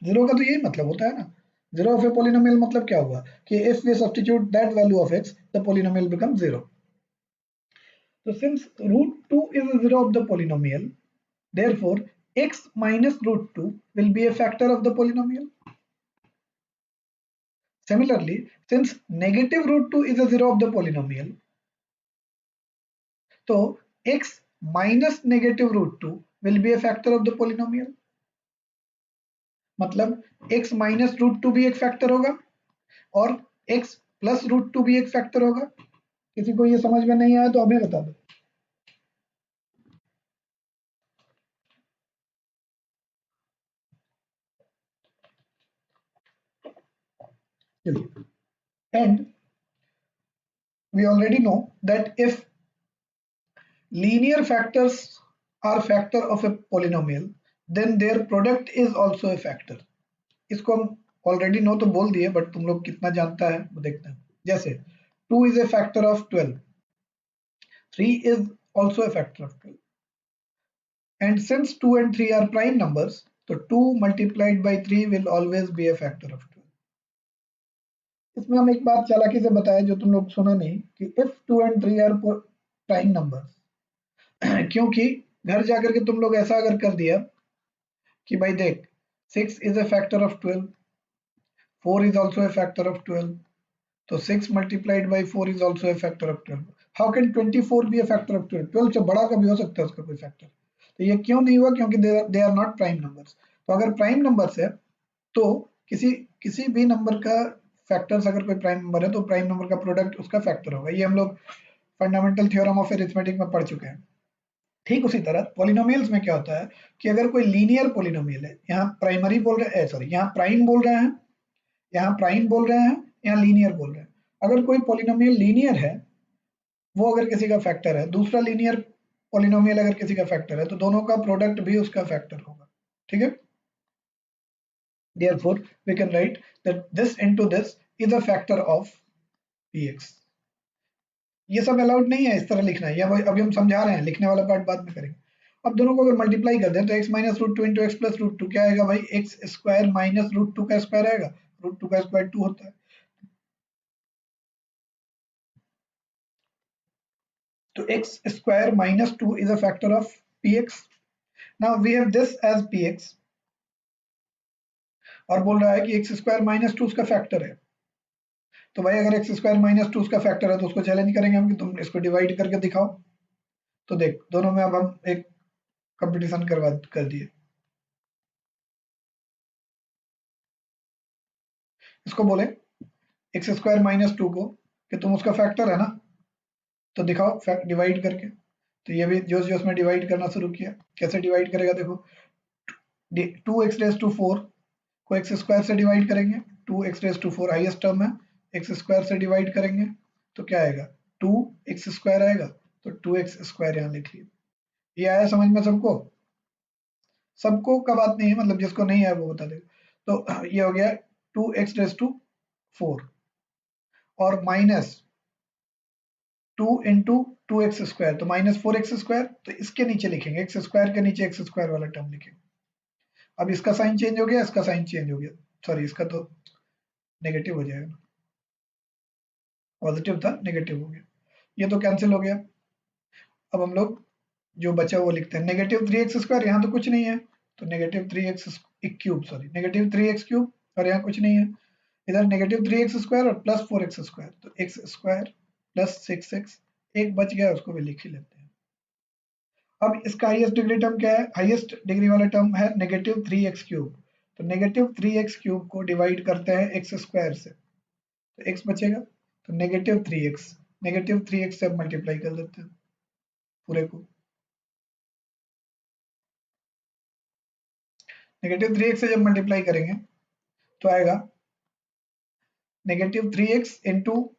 जीरो का तो यही मतलब होता है ना, जीरो ऑफ ए पोलिनोमियल मतलब क्या हुआ कि if we substitute that value of x the polynomial become zero. So since root 2 is a zero of the polynomial, therefore x minus root 2 will be a factor of the polynomial. Similarly, since negative root 2 is a zero of the polynomial, so x minus negative root 2 will be a factor of the polynomial. मतलब x minus root 2 भी एक factor होगा और x plus root 2 भी एक factor होगा। किसी को ये समझ में नहीं आया तो हमें बता दो। And we already know that if linear factors are factor of a polynomial, then their product is also a factor. इसको हम ऑलरेडी नो तो बोल दिए, बट तुम लोग कितना जानता है वो देखते हैं। जैसे 2 is a factor of 12, 3 is also a factor of 12, and since 2 and 3 are prime numbers, so 2 multiplied by 3 will always be a factor of 12. इसमें हम एक बात चालाकी से बताएं जो तुम लोग सुना नहीं, कि if 2 and 3 are prime numbers, क्योंकि घर जाकर के तुम लोग ऐसा अगर कर दिया कि भाई देख 6 is a factor of 12, 4 is also a factor of 12, so 6 multiplied by 4 is also a factor of 12. How can 24 be a factor of 12? 12 से बड़ा कभी हो सकता है उसका कोई फैक्टर? तो ये क्यों नहीं हुआ? क्योंकि they are not prime numbers. तो अगर प्राइम नंबर्स है तो किसी भी नंबर का फैक्टर्स, अगर कोई प्राइम नंबर है तो प्राइम नंबर का प्रोडक्ट उसका फैक्टर होगा। ये हम लोग फंडामेंटल थ्योरम ऑफ अरिथमेटिक में पढ़ चुके हैं। ठीक उसी तरह पॉलिनोमियल्स में क्या होता है कि अगर कोई लीनियर पॉलिनोमियल है, यहाँ प्राइमरी बोल रहे हैं, सॉरी यहाँ प्राइम बोल रहे हैं, यहाँ प्राइम बोल रहे हैं, यहाँ लीनियर बोल रहे हैं। अगर कोई पॉलिनोमियल लीनियर है, वो अगर किसी का फैक्टर है, दूसरा लीनियर पॉलिनोमियल अगर किसी का फैक्टर है, तो दोनों का प्रोडक्ट भी उसका फैक्टर होगा। ठीक है, therefore we can write that this into this is a factor of px। ये सब अलाउड नहीं है इस तरह लिखना है, या अभी हम समझा रहे हैं, लिखने वाला पार्ट बाद में करेंगे। अब दोनों को अगर मल्टीप्लाई कर दें तो x minus root two into x plus root two क्या आएगा भाई? X square minus root two का स्क्वायर आएगा, रूट टू का स्क्वायर 2 होता है, तो x square minus 2 is a factor of px. Now we have this as px और बोल रहा है कि x square minus 2 उसका फैक्टर है। तो भाई अगर x square minus 2 उसका फैक्टर है तो उसको चैलेंज करेंगे हम कि तुम इसको डिवाइड करके दिखाओ। तो देख दोनों में अब हम एक कंपटीशन कर दिए। इसको बोले एक्स स्क्वायर माइनस 2 को कि तुम उसका फैक्टर है ना, तो दिखाओ फैक्ट डिवाइड करके। तो ये भी जोश जोश में डिवाइड करना शुरू किया। कैसे डिवाइड करेगा देखो, 2x रेज टू 4 को एक्स स्क्वायर से डिवाइड करेंगे, 2x raise to 4 highest term है, एक्स स्क्वायर से डिवाइड करेंगे तो क्या आएगा? 2x स्क्वायर आएगा, तो 2x स्क्वायर यहाँ लिख लिया। ये आया समझ में सबको? सबको का बात नहीं है, मतलब जिसको नहीं आया वो बता देगा। तो ये हो गया 2x रेज टू 4 और माइनस 2 इंटू 2x स्क्वायर, तो माइनस 4x स्क्वायर। तो इसके नीचे लिखेंगे, एक्स स्क्वायर के नीचे एक्स स्क्वायर वाला टर्म लिखेंगे। अब इसका साइन चेंज हो गया, इसका साइन चेंज हो गया, सॉरी इसका तो नेगेटिव हो जाएगा, पॉजिटिव था नेगेटिव हो गया, ये तो कैंसिल हो गया। अब हम लोग जो बचा वो लिखते हैं, नेगेटिव 3x स्क्वायर, यहाँ तो कुछ नहीं है, तो negative 3x cube, sorry negative 3x cube, और यहाँ कुछ नहीं है, इधर नेगेटिव 3x स्क्वायर और प्लस 4x स्क्वायर, तो x स्क्वायर प्लस 6x, एक बच गया उसको भी लिख ही लेते हैं। अब इसका हाईएस्ट डिग्री टर्म क्या है? हाईएस्ट डिग्री वाला टर्म है नेगेटिव 3x क्यूब, तो नेगेटिव 3x क्यूब को डिवाइड करते हैं x स्क्वायर से, तो x बचेगा, तो नेगेटिव 3x से मल्टीप्लाई कर देते हैं पूरे को। नेगेटिव 3x से जब मल्टीप्लाई करेंगे तो आएगा negative 3x into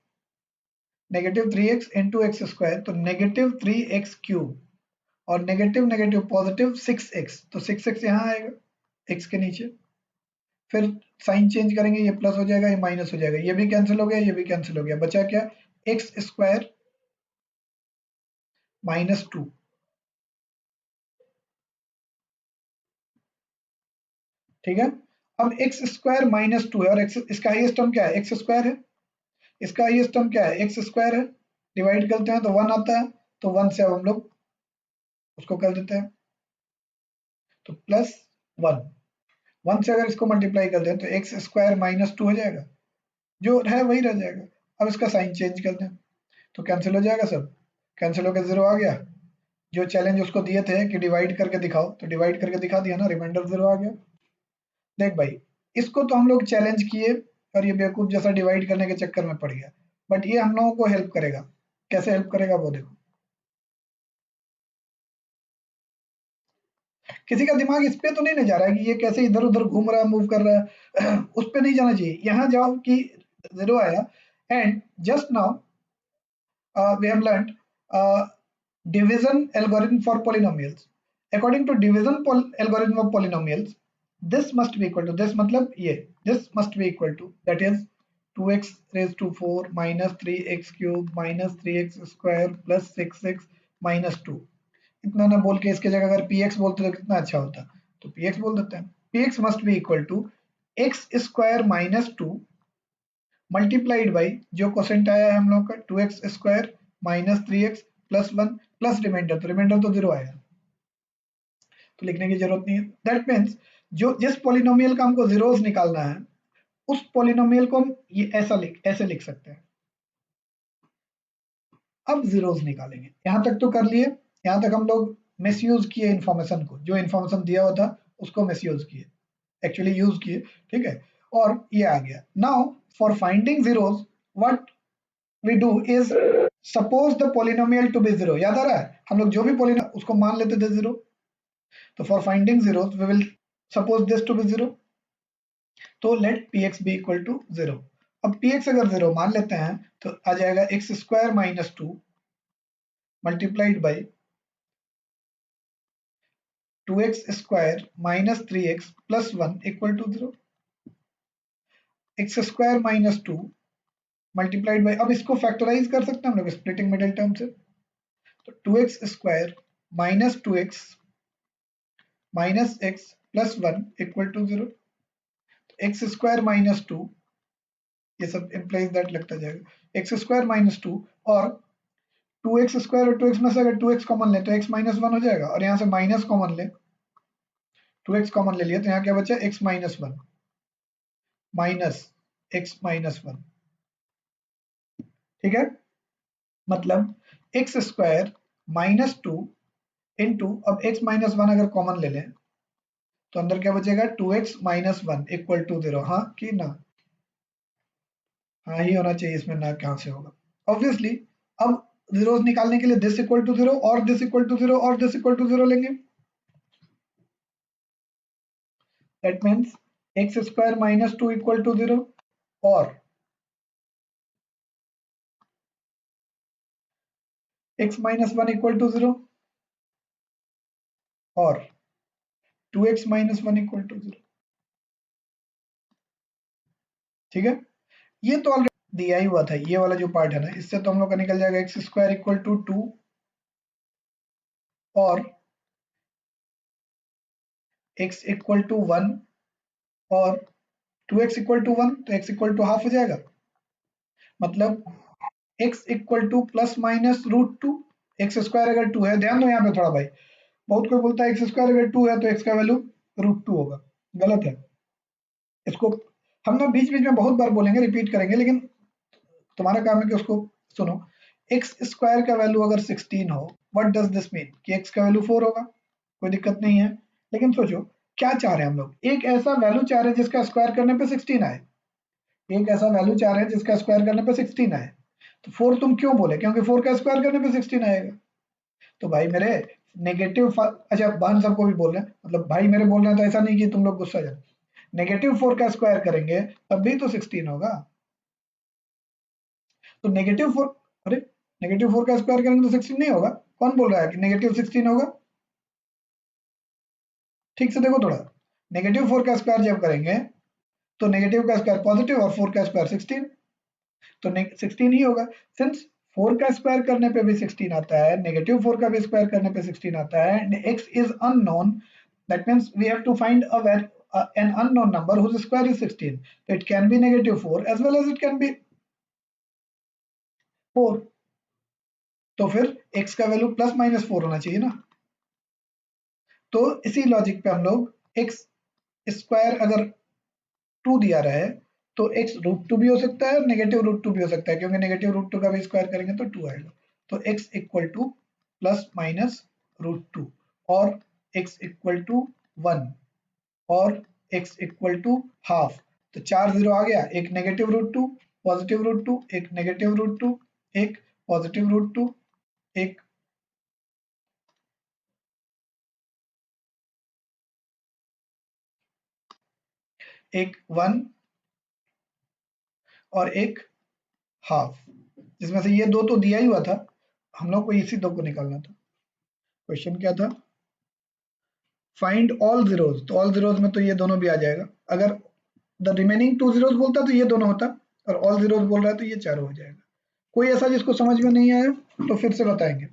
x square, तो नेगेटिव 3x क्यूब, और नेगेटिव नेगेटिव पॉजिटिव 6x, तो 6x यहाँ आएगा x के नीचे, फिर साइन चेंज करेंगे, ये प्लस हो जाएगा, ये माइनस हो जाएगा, ये भी कैंसिल हो गया, ये भी कैंसिल हो गया, बचा क्या, एक्स स्क्वायर माइनस 2। ठीक है, अब एक्स स्क्वायर माइनस 2 है और एक्स, इसका हाईएस्ट टर्म क्या है, एक्स स्क्वायर है, इसका हाईएस्ट टर्म क्या है, एक्स स्क्वायर है, डिवाइड करते हैं तो 1 आता है, तो 1 से अब हम लोग उसको कर देते हैं, तो प्लस 1, 1 से अगर इसको मल्टीप्लाई कर दें तो एक्स स्क्वायर माइनस 2 हो जाएगा, जो है वही रह जाएगा। अब इसका साइन चेंज कर दें तो कैंसिल हो जाएगा, सब कैंसिल होकर 0 आ गया। जो चैलेंज उसको दिए थे कि डिवाइड करके दिखाओ, तो डिवाइड करके दिखा दिया ना, रिमाइंडर 0 आ गया। देख भाई, इसको तो हम लोग चैलेंज किए और ये बेवकूफ जैसा डिवाइड करने के चक्कर में पड़ गया, बट ये हम लोगों को हेल्प करेगा। कैसे हेल्प करेगा वो देखो, किसी का दिमाग इस पे तो नहीं ना जा रहा है कि ये कैसे इधर उधर घूम रहा है, मूव कर रहा है उस पे नहीं जाना चाहिए। यहाँ जाओ कि 0 आया, and just now we have learned division algorithm for polynomials. According to division algorithm of polynomials, this must be equal to, this मतलब ये, this must be equal to, that is 2x raised to 4 minus 3x cube minus 3x square plus 6x minus 2। इतना ना बोल के इसके जगह अगर px बोलते तो कितना अच्छा होता, तो px बोल देते हैं। px must be equal to x square minus 2 multiplied by जो क्वेश्चन आया है हम लोग का 2x square minus 3x plus 1 plus remainder, तो रिमाइंडर तो 0 आएगा, तो लिखने की जरूरत नहीं है। दैट मीन्स जो जिस पॉलिनोमियल का हमको जीरोस निकालना है, उस पॉलिनोमियल को हम ये ऐसे लिख सकते हैं। अब जीरोस निकालेंगे, यहाँ तक तो कर लिए, यहाँ तक हम लोग मिसयूज किए इन्फॉर्मेशन को, जो इन्फॉर्मेशन दिया हुआ था उसको मिसयूज किए, एक्चुअली यूज किए, ठीक है, और ये आ गया। Now for finding zeros what we do is suppose the polynomial to be zero। याद आ रहा है, हम लोग जो भी पोलिनो उसको मान लेते थे जीरो, तो for finding zero we will suppose this to be zero, तो let px be equal to zero। अब px अगर जीरो मान लेते हैं तो आ जाएगा x square minus 2 multiplied by 2x square minus 3x plus 1 equal to 0। X square minus 2 multiplied by, अब इसको फैक्टराइज कर सकते हैं हम लोग स्प्लिटिंग मिडिल टर्म से, तो 2x square minus 2x minus x plus 1 equal to 0। X square minus 2, ये सब इम्प्लाइज दैट लगता जाएगा, एक्स स्क्वायर माइनस 2 और 2x स्क्वायर और 2x में से अगर 2x कॉमन ले तो x माइनस 1 हो जाएगा, और यहाँ से माइनस कॉमन ले, 2x कॉमन ले लिया तो यहाँ क्या बचा, x minus 1 minus x minus 1। ठीक है, मतलब एक्स स्क्वायर माइनस 2 इंटू, अब x माइनस 1 अगर कॉमन ले लें तो अंदर क्या बचेगा, 2x माइनस 1 इक्वल टू 0। हाँ कि ना, हाँ ही होना चाहिए, इसमें ना कहाँ से होगा, ऑब्वियसली। अब जीरोस निकालने के लिए दिस इक्वल टू 0 और दिस इक्वल टू 0 और दिस इक्वल टू 0 लेंगे, that means x square minus 2 equal to 0 और x माइनस 1 इक्वल टू 0 और 2x माइनस 1 इक्वल टू 0। ठीक है, ये तो ऑलरेडी दिया ही हुआ था, ये वाला जो पार्ट है ना, इससे तो हम लोग का निकल जाएगा एक्स स्क्वायर इक्वल टू 2 और x इक्वल टू 1 और 2x इक्वल टू 1, तो x इक्वल टू हाफ हो जाएगा, मतलब x equal to plus minus root 2। X square अगर 2 है, ध्यान दो यहाँ पे थोड़ा भाई, बहुत कोई बोलता है एक्स स्क्वायर अगर 2 है तो x का वैल्यू रूट 2 होगा, गलत है। इसको हम ना बीच बीच में बहुत बार बोलेंगे, रिपीट करेंगे, लेकिन तुम्हारा काम है कि उसको सुनो। एक्स स्क्वायर का वैल्यू अगर 16 हो, व्हाट डज दिस मीन, कि x का वैल्यू 4 होगा, कोई दिक्कत नहीं है। लेकिन सोचो क्या चाह रहे हैं हम लोग, एक ऐसा वैल्यू चाह रहे हैं जिसका स्क्वायर करने पे 16 आए, एक ऐसा वैल्यू चाह रहे हैं जिसका स्क्वायर करने पे 16 आए, तो 4 तुम क्यों बोले, क्योंकि 4 का स्क्वायर करने पे 16 आएगा। तो भाई मेरे नेगेटिव, अच्छा बहन सबको भी बोल रहे हैं, मतलब भाई मेरे बोल रहे हैं तो ऐसा नहीं कि तुम लोग गुस्सा जाए, नेगेटिव 4 का स्क्वायर करेंगे तब भी तो 16 होगा, तो नेगेटिव 4, अरे नेगेटिव 4 का स्क्वायर करेंगे तो 16 नहीं होगा, कौन बोल रहा है कि नेगेटिव 16 होगा, ठीक से देखो थोड़ा, नेगेटिव 4 का स्क्वायर जब करेंगे तो नेगेटिव का स्क्वायर पॉजिटिव और 4 का स्क्वायर 16, तो 16 ही होगा। सिंस 4 का स्क्वायर करने पे भी 16 आता है, नेगेटिव 4 का भी स्क्वायर करने पे 16 आता है, and x is unknown, that means we have to find an unknown number whose square is 16. It can be negative 4 as well as it can be 4. तो फिर x का वैल्यू प्लस माइनस 4 होना चाहिए ना। तो इसी लॉजिक पे हम लोग x स्क्वायर अगर 2 दिया रहा है तो x रूट 2 भी हो सकता है और नेगेटिव रूट 2 भी हो सकता है, क्योंकि नेगेटिव रूट 2 का भी स्क्वायर करेंगे तो 2 आएगा। तो x equal to plus minus root 2 और x इक्वल टू 1 और x इक्वल टू हाफ। तो 4 जीरो आ गया, एक नेगेटिव रूट 2, पॉजिटिव रूट 2, एक नेगेटिव रूट 2, एक पॉजिटिव रूट 2, एक एक 1 और एक हाफ, जिसमें से ये दो तो दिया ही हुआ था, हम लोग को इसी दो को निकालना था। क्वेश्चन क्या था? फाइंड ऑल जीरोज, तो ऑल जीरोज में तो ये दोनों भी आ जाएगा। अगर द रिमेनिंग 2 जीरोज बोलता तो ये दोनों होता, और ऑल जीरोज बोल रहा है तो ये चारों हो जाएगा। कोई ऐसा जिसको समझ में नहीं आया तो फिर से बताएंगे।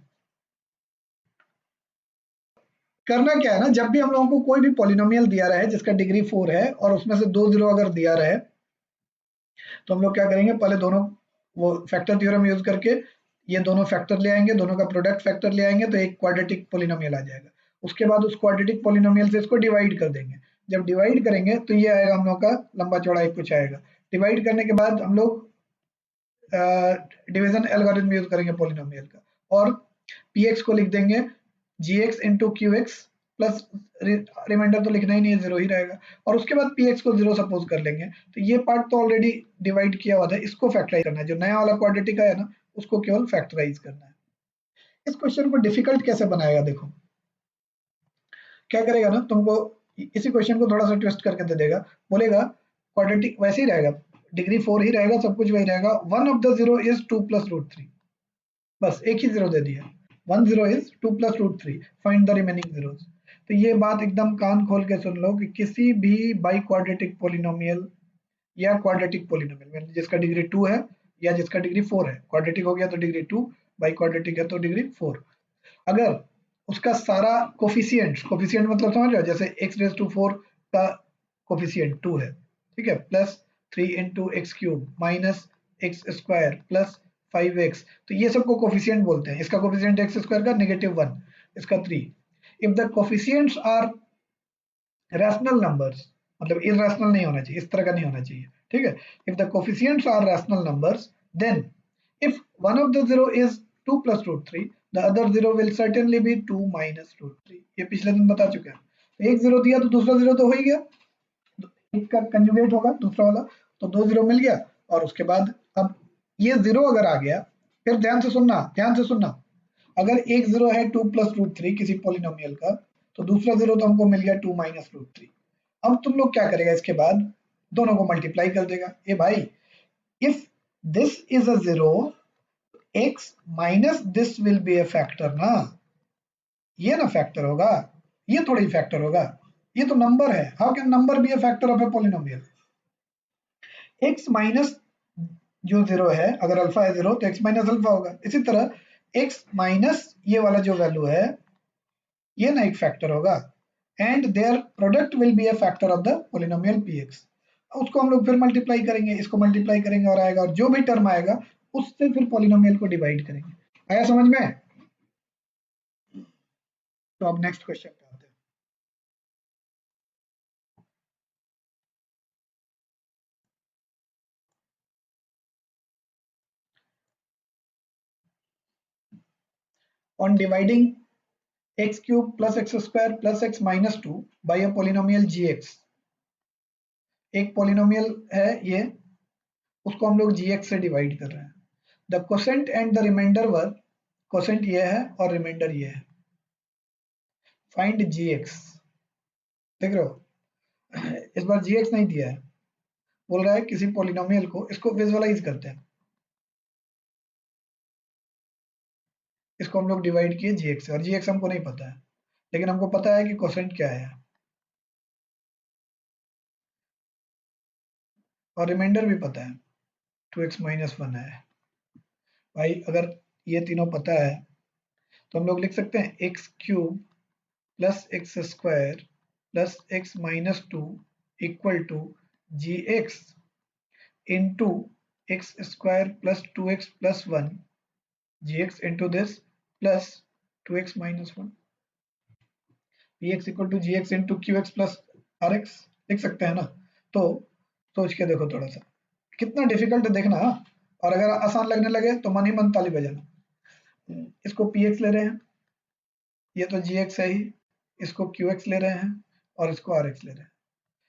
करना क्या है ना, जब भी हम लोगों को कोई भी पॉलिनोमियल दिया रहा है जिसका डिग्री 4 है और उसमें से 2 जीरो अगर दिया रहा है, तो हम लोग क्या करेंगे, पहले दोनों वो फैक्टर थ्योरम यूज करके ये दोनों फैक्टर ले आएंगे, दोनों का प्रोडक्ट फैक्टर ले आएंगे तो एक क्वाड्रेटिक पॉलिनोमियल आ जाएगा। उसके बाद उस क्वाड्रेटिक पॉलिनोमियल से इसको डिवाइड कर देंगे। जब डिवाइड करेंगे तो ये आएगा हम लोग का लंबा चौड़ा एक कुछ आएगा। डिवाइड करने के बाद हम लोग डिवीजन एल्गोरिथम यूज करेंगे पॉलिनोमियल का, और px को लिख देंगे gx into q x plus remainder तो लिखना ही नहीं है, जीरो ही रहेगा, और उसके बाद px को जीरो सपोज कर लेंगे। तो ये पार्ट तो ऑलरेडी डिवाइड किया हुआ था, इसको फैक्टराइज करना है, जो नया वाला क्वाड्रेटिक है ना उसको केवल फैक्टराइज करना है। इस क्वेश्चन को डिफिकल्ट कैसे बनाएगा, देखो क्या करेगा ना, तुमको इसी क्वेश्चन को थोड़ा सा ट्विस्ट करके दे देगा। बोलेगा क्वाड्रेटिक वैसे ही रहेगा, डिग्री 4 ही रहेगा, सब कुछ वही रहेगा। One of the zero is 2 plus root 3, बस एक ही जीरो दे दिया। 1 zero is 2 plus root 3, find the remaining zeros. तो ये बात एकदम कान खोल के सुन लो कि किसी भी बाई क्वाड्रेटिक पोलिनोमियल या क्वाड्रेटिक पोलिनोमियल जिसका डिग्री 2 है या जिसका डिग्री 4 है, क्वाड्रेटिक हो गया तो डिग्री 2, बाई क्वाड्रेटिक है तो डिग्री 4, अगर उसका सारा कोफिशिएंट, कोफिशिएंट मतलब समझ रहे हो, जैसे x रेज टू 4 का कोफिशिएंट 2 है, ठीक है, plus 3 into x cube minus x square plus 5x, तो ये सबको कोफिशिएंट बोलते हैं। इसका कोफिशिएंट एक्स स्क्वायर का -1, इसका 3। If the coefficients are rational numbers, मतलब इरैशनल नहीं होना चाहिए, इस तरह का नहीं होना चाहिए, ठीक है। If the coefficients are rational numbers, then if one of the zero is 2 plus root 3, the other zero will certainly be 2 minus root 3। ये पिछले दिन बता चुके हैं। तो एक जीरो दिया तो दूसरा जीरो तो हो ही गया, एक का कंजुगेट होगा दूसरा वाला, तो 2 जीरो मिल गया। और उसके बाद अब ये जीरो अगर आ गया, फिर ध्यान से सुनना, ध्यान से सुनना, अगर एक जीरो है 2 प्लस रूट 3 किसी पॉलिनोमियल का, तो दूसरा जीरो तो हमको मिल गया 2 माइनस रूट 3। अब तुम लोग क्या करेगा, इसके बाद दोनों को मल्टीप्लाई कर देगा। ए भाई, if this is a zero, x minus this will be a factor ना, ये ना फैक्टर होगा, ये थोड़ा ही फैक्टर होगा, ये तो नंबर है। How can number be a factor of a polynomial? x minus जो जीरो है, अगर अल्फा है जीरो तो x माइनस अल्फा होगा। इसी तरह x माइनस ये वाला जो वैल्यू है, ये ना एक फैक्टर होगा, and their product will be a factor of the polynomial px। उसको हम लोग फिर मल्टीप्लाई करेंगे, इसको मल्टीप्लाई करेंगे और आएगा, और जो भी टर्म आएगा उससे फिर पॉलिनोमियल को डिवाइड करेंगे। आया समझ में? तो अब नेक्स्ट क्वेश्चन पे आते हैं। On dividing x cube plus x square plus x minus 2 by a polynomial gx, एक पोलिनोमियल है ये, उसको हम लोग gx से डिवाइड कर रहे हैं। The quotient and the remainder were, quotient ये है और रिमाइंडर ये है, फाइंड gx। देख रहे हो, इस बार gx नहीं दिया है, बोल रहा है किसी पोलिनोमियल को, इसको विजुअलाइज करते हैं, इसको हम लोग डिवाइड किए gx से, और gx हमको नहीं पता है, लेकिन हमको पता है कि कोसेंट क्या है। और रिमाइंडर भी पता है 2x माइनस 1 है। भाई अगर ये तीनों पता है तो हम लोग लिख सकते हैं x cube plus x square plus x minus 2 equal to g x into x square plus 2x plus 1 gx into this plus 2x minus 1 px equal to gx into qx plus rx लिख सकते हैं ना। तो सोच के देखो थोड़ा सा कितना डिफिकल्ट है देखना। और अगर आसान लगने लगे तो मन ही मन ताली बजाना। इसको px ले रहे हैं, ये तो gx है ही, इसको qx ले रहे हैं और इसको rx ले रहे हैं।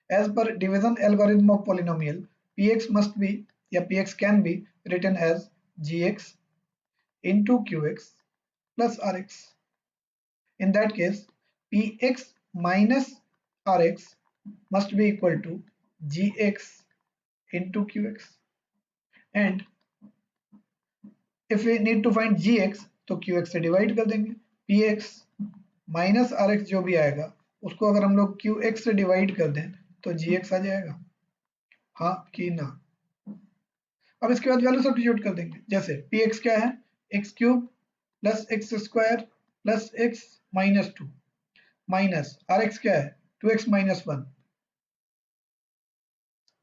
As per division algorithm of polynomial, px must be या px can be written as gx into qx plus rx. In that case, px minus rx must be equal to gx into qx. And if we need to find gx, तो qx से divide कर देंगे। px minus rx जो भी आएगा उसको अगर हम लोग qx से डिवाइड कर दें तो gx आ जाएगा। हाँ कि ना। अब इसके बाद वैल्यू सब्स्टिट्यूट कर देंगे। जैसे px क्या है, x cube plus x square plus x minus 2 minus rx क्या है 2x माइनस 1,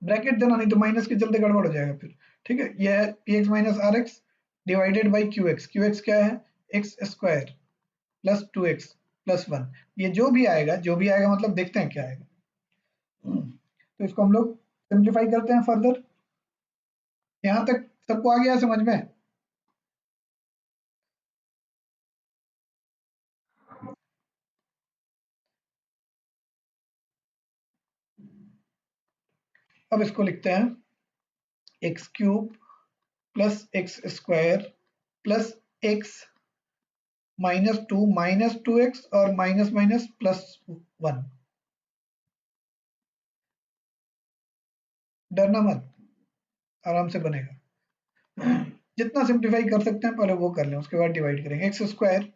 ब्रैकेट देना नहीं तो माइनस के चलते गड़बड़ हो जाएगा फिर। ठीक है, यह है px minus rx divided by qx। qx क्या है x square plus 2x plus 1। ये जो भी आएगा मतलब देखते हैं क्या आएगा। तो इसको हम लोग सिंप्लीफाई करते हैं फर्दर। यहाँ तक सबको आ गया समझ में। अब इसको लिखते हैं x cube plus x square plus x minus 2 minus 2x और माइनस माइनस प्लस 1। डरना मत, आराम से बनेगा। जितना सिंप्लीफाई कर सकते हैं पहले वो कर लें, उसके बाद डिवाइड करेंगे। एक्स स्क्वायर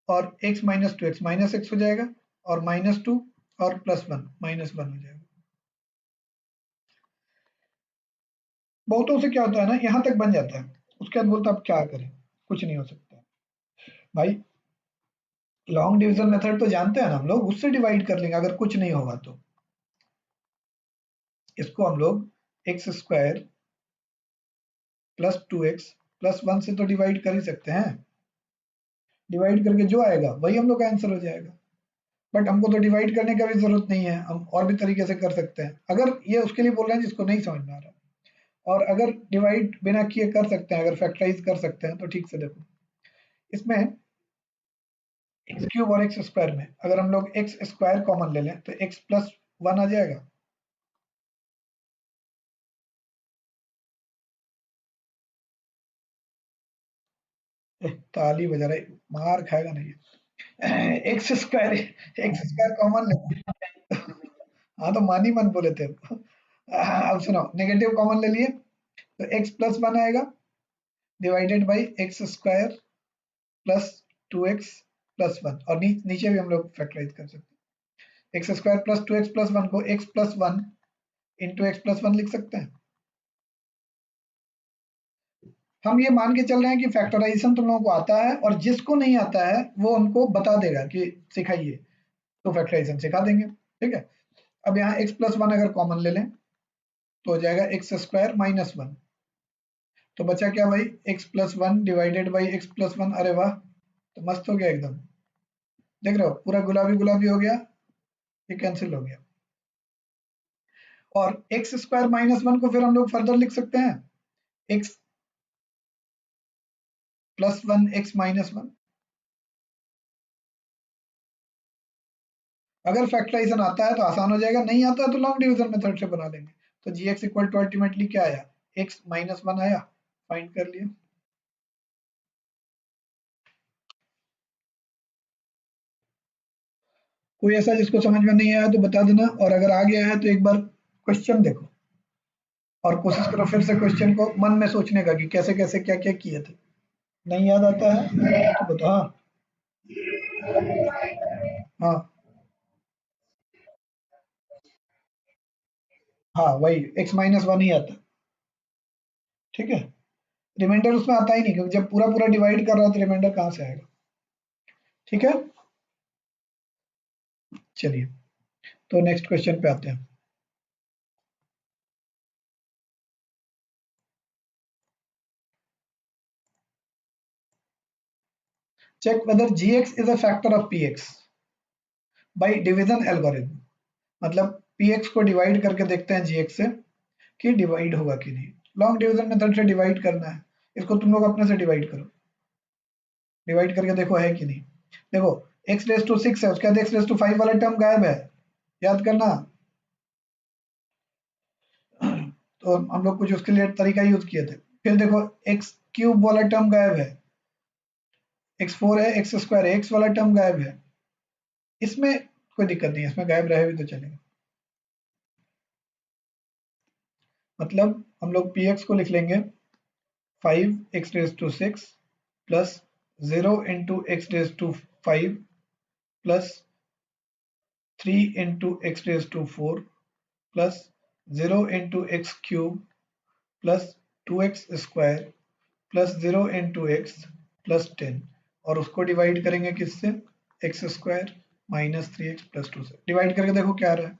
और x minus 2x minus x हो जाएगा और माइनस 2 और प्लस 1 माइनस 1 हो जाएगा। बहुतों से क्या होता है ना, यहाँ तक बन जाता है, उसके बाद बोलता अब क्या करें, कुछ नहीं हो सकता। भाई लॉन्ग डिवीजन मेथड तो जानते हैं ना हम लोग, उससे डिवाइड कर लेंगे अगर कुछ नहीं होगा तो। इसको हम लोग x square plus 2x plus 1 से तो डिवाइड कर ही सकते हैं। डिवाइड करके जो आएगा वही हम लोग का आंसर हो जाएगा। बट हमको तो डिवाइड करने का भी जरूरत नहीं है, हम और भी तरीके से कर सकते हैं। अगर ये उसके लिए बोल रहे हैं जिसको नहीं समझ में आ रहा, और अगर डिवाइड बिना किए कर सकते हैं, अगर फैक्टराइज कर सकते हैं तो ठीक से देखो। इसमें एक्स क्यूब और एक्स स्क्वायर में अगर हम लोग एक्स स्क्वायर कॉमन ले लें तो एक्स प्लस 1 आ जाएगा। ताली बजा रहे, मार खाएगा नहीं। एक्स स्क्वायर कॉमन ले। हाँ तो मान ही मन बोले थे। अब सुनो, नेगेटिव कॉमन ले लिए तो एक्स प्लस 1 आएगा divided by x square plus 2x plus 1। और नीचे भी हम लोग फैक्टराइज कर सकते हैं। X square plus 2x plus 1 को x plus 1 into x plus 1 लिख सकते हैं। हम ये मान के चल रहे हैं कि फैक्टराइजेशन तुम लोगों को आता है, और जिसको नहीं आता है वो हमको बता देगा कि सिखाइए, तो फैक्टराइजेशन सिखा देंगे। ठीक है, अब यहाँ x प्लस 1 अगर कॉमन ले लें तो हो जाएगा एक्स स्क्वायर माइनस 1। तो बचा क्या भाई, x plus 1 divided by x plus 1। अरे वाह, तो मस्त हो गया एकदम। देख रहे हो पूरा गुलाबी गुलाबी हो गया, ये कैंसिल हो गया। और एक्स स्क्वायर माइनस 1 को फिर हम लोग फर्दर लिख सकते हैं एक्स प्लस 1 एक्स माइनस 1। अगर फैक्टराइजेशन आता है तो आसान हो जाएगा, नहीं आता है तो लॉन्ग डिवीजन मेथड से बना लेंगे। तो g x equal to ultimately क्या आया, एक्स माइनस 1 आया, फाइंड कर लिया। कोई ऐसा जिसको समझ में नहीं आया तो बता देना, और अगर आ गया है तो एक बार क्वेश्चन देखो और कोशिश करो फिर से क्वेश्चन को मन में सोचने का कि कैसे कैसे क्या क्या किए थे। नहीं याद आता है तो बता। हाँ हाँ हाँ वही x-1 ही आता है, ठीक है। रिमाइंडर उसमें आता ही नहीं, क्योंकि जब पूरा पूरा डिवाइड कर रहा है तो रिमाइंडर कहाँ से आएगा, ठीक है। चलिए, तो नेक्स्ट क्वेश्चन पे आते हैं। Check whether gx is a factor of px by division algorithm. मतलब px को डिवाइड करके देखते हैं gx से कि डिवाइड होगा कि नहीं। लॉन्ग डिवीजन मेथड से डिवाइड करना है, इसको तुम लोग अपने से डिवाइड करो, डिवाइड करके देखो है कि नहीं। देखो x रेज टू 6 है, उसके बाद x रेज टू 5 वाला टर्म गायब है, याद करना। तो हम लोग कुछ उसके लिए तरीका यूज किए थे। फिर देखो एक्स क्यूब वाला टर्म गायब है, x4 है, एक्स स्क्वायर है, एक्स वाला टर्म गायब है। इसमें कोई दिक्कत नहीं है, इसमें गायब रहे भी तो चलेगा। मतलब हम लोग px को लिख लेंगे 5x raise to 6 plus 0 into x raise to 5 plus 3 into x raise to 4 plus 0 into x cube plus 2x square plus 0 into x plus 10, और उसको डिवाइड करेंगे किससे, x square minus 3x plus 2 से। Divide करके देखो क्या आ रहा है।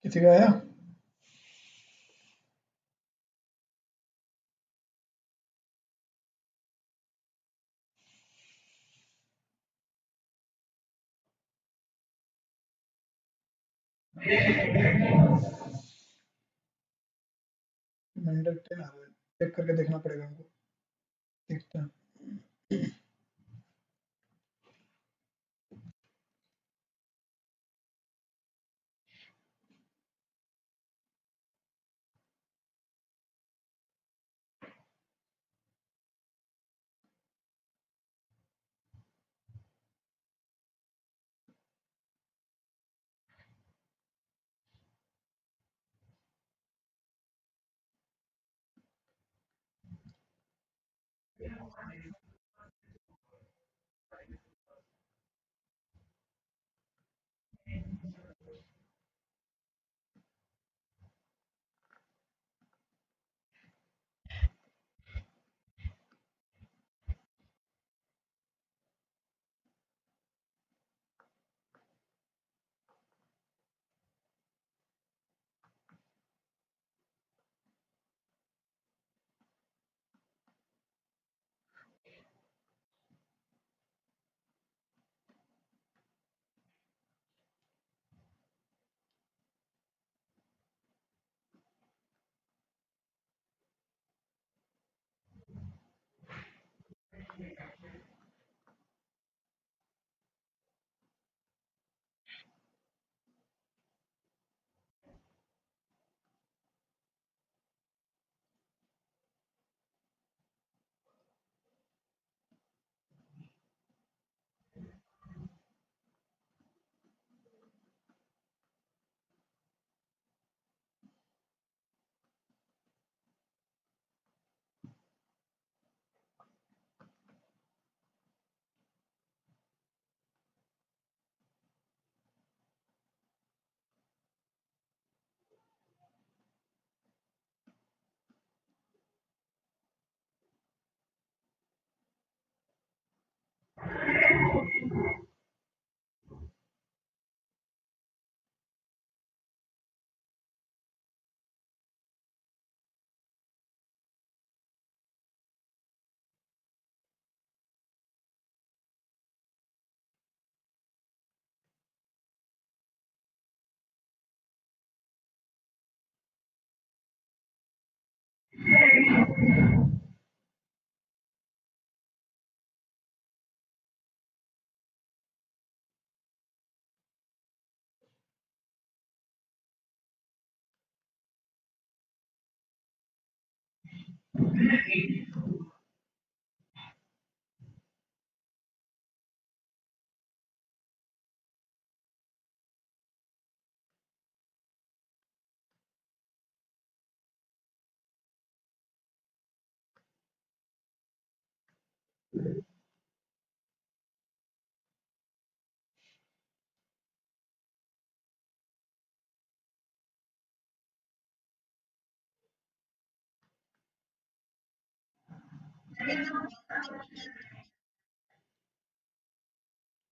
किसी का आया? रिमाइंडर 10 आ रहा है, चेक करके देखना पड़ेगा हमको। देखते हैं।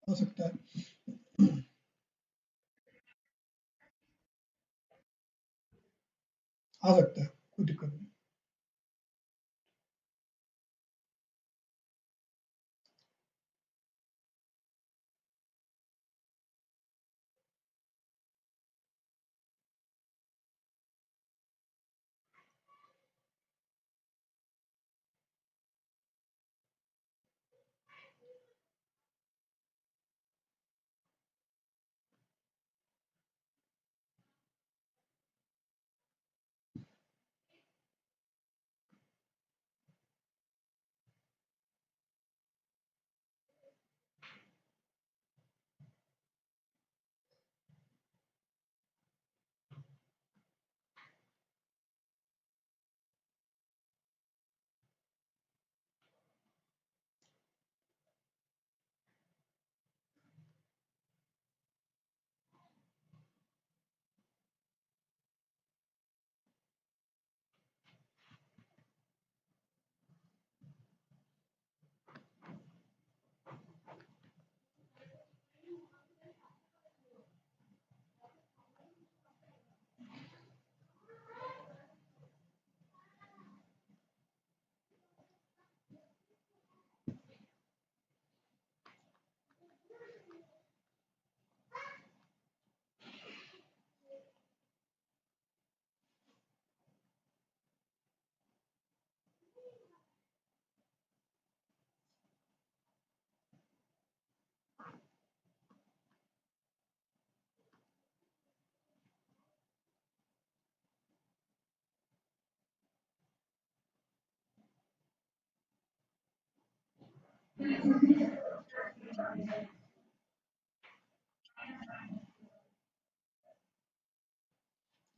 हो सकता है। आ सकता है, कोई दिक्कत नहीं।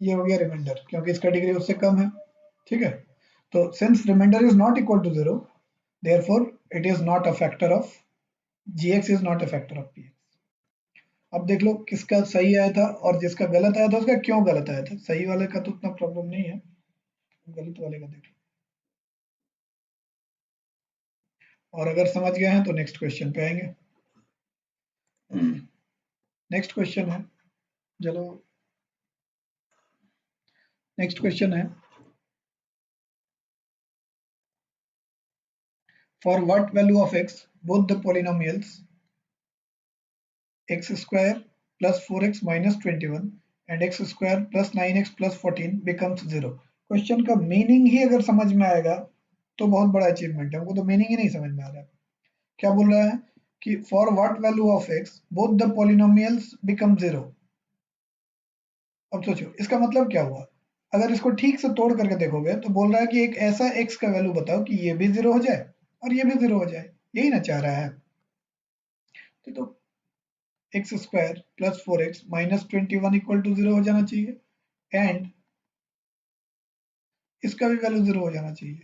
ये हो गया रिमाइंडर, क्योंकि इसका डिग्री उससे कम है। ठीक है, तो since remainder is not equal to zero, therefore it is not a factor of gx is not a factor of px। अब देख लो किसका सही आया था और जिसका गलत आया था उसका क्यों गलत आया था। सही वाले का तो उतना प्रॉब्लम नहीं है, गलत वाले का देख लो। और अगर समझ गए हैं तो नेक्स्ट क्वेश्चन पे आएंगे। नेक्स्ट क्वेश्चन है, चलो नेक्स्ट क्वेश्चन है, for what value of x both the polynomials x square plus 4x minus 21 and x square plus 9x plus 14 becomes 0। Question का मीनिंग ही अगर समझ में आएगा तो बहुत बड़ा अचीवमेंट है। हमको तो मीनिंग ही नहीं समझ में आ रहा है। क्या बोल रहा है कि for what value of x both the polynomials become 0। अब सोचो इसका मतलब क्या हुआ। अगर इसको ठीक से तोड़ करके देखोगे तो बोल रहा है कि एक ऐसा x का वैल्यू बताओ कि ये भी 0 हो जाए और ये भी 0 हो जाए। यही ना चाह रहा है। तो x square plus 4x minus 21 equal to 0 हो जाना चाहिए एंड इसका भी वैल्यू 0 हो जाना चाहिए।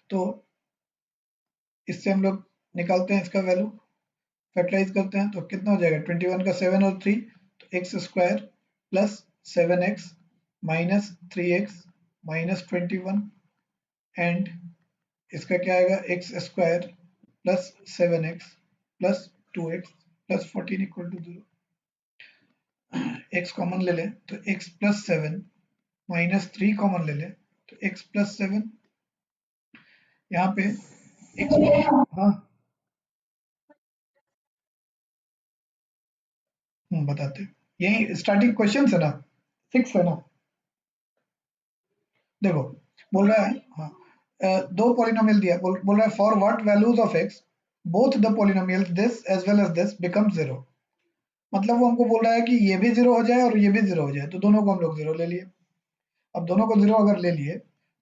तो इससे हम लोग निकालते हैं इसका वैल्यू, फैक्टराइज करते हैं तो कितना हो जाएगा 21 का 7 और 3, तो x square plus 7x minus 3x minus 21 and इसका क्या आएगा x square plus 7x plus 2x plus 14 equal to 0। x common ले लें तो x प्लस 7 माइनस 3 कॉमन ले लें तो x प्लस 7, यहाँ पे x, हाँ बताते यही स्टार्टिंग क्वेश्चन है ना, 6 है ना। देखो बोल रहा है, हाँ दो पॉलिनोमियल दिया, बोल रहा है for what values of x both the polynomials this as well as this become 0। मतलब वो हमको बोल रहा है कि ये भी 0 हो जाए और ये भी 0 हो जाए, तो दोनों को हम लोग 0 ले लिए। अब दोनों को 0 अगर ले लिए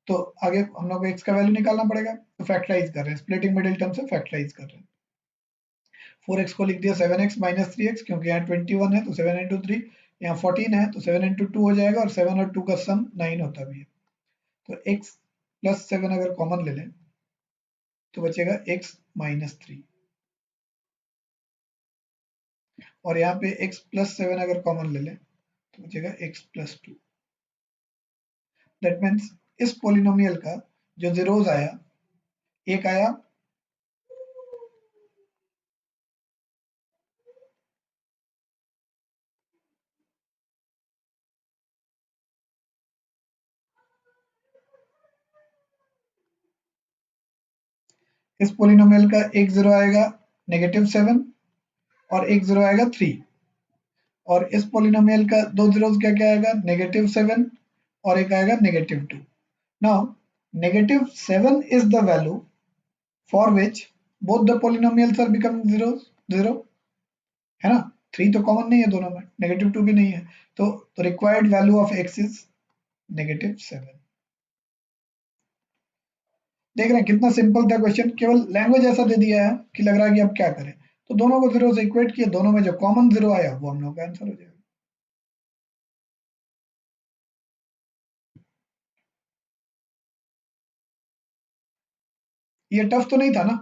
तो आगे हम लोग को x का वैल्यू निकालना पड़ेगा, तो फैक्टराइज कर रहे हैं, स्प्लिटिंग मिडिल टर्म से फैक्टराइज कर रहे हैं। 4x को लिख दिया 7x माइनस 3x, क्योंकि यहाँ 21 है तो 7 इंटू 3, यहाँ 14 है तो 7 इंटू 2 हो जाएगा और 7 और 2 का सम 9 होता भी है। तो x प्लस 7 अगर कॉमन ले लें तो बचेगा x माइनस 3, और यहाँ पे x प्लस 7 अगर कॉमन ले लें तो बचेगा x प्लस 2। दैट मीन्स इस पोलिनोमियल का जो जीरोज आया, एक आया इस पोलिनोमियल का एक जीरो आएगा -7 और एक जीरो आएगा 3, और इस पोलिनोमियल का दो जीरोस क्या क्या आएगा -7 और एक आएगा -2। Now -7 is the value for which both the polynomials are become zero zero, है ना। 3 तो कॉमन नहीं है दोनों में, -2 भी नहीं है, तो required value of x is -7। देख रहे हैं कितना सिंपल था क्वेश्चन, केवल लैंग्वेज ऐसा दे दिया है कि लग रहा है कि अब क्या करें। तो दोनों को जीरो से इक्वेट किए, दोनों में जो कॉमन जीरो आया वो हम लोग का आंसर हो जाएगा। ये टफ तो नहीं था ना।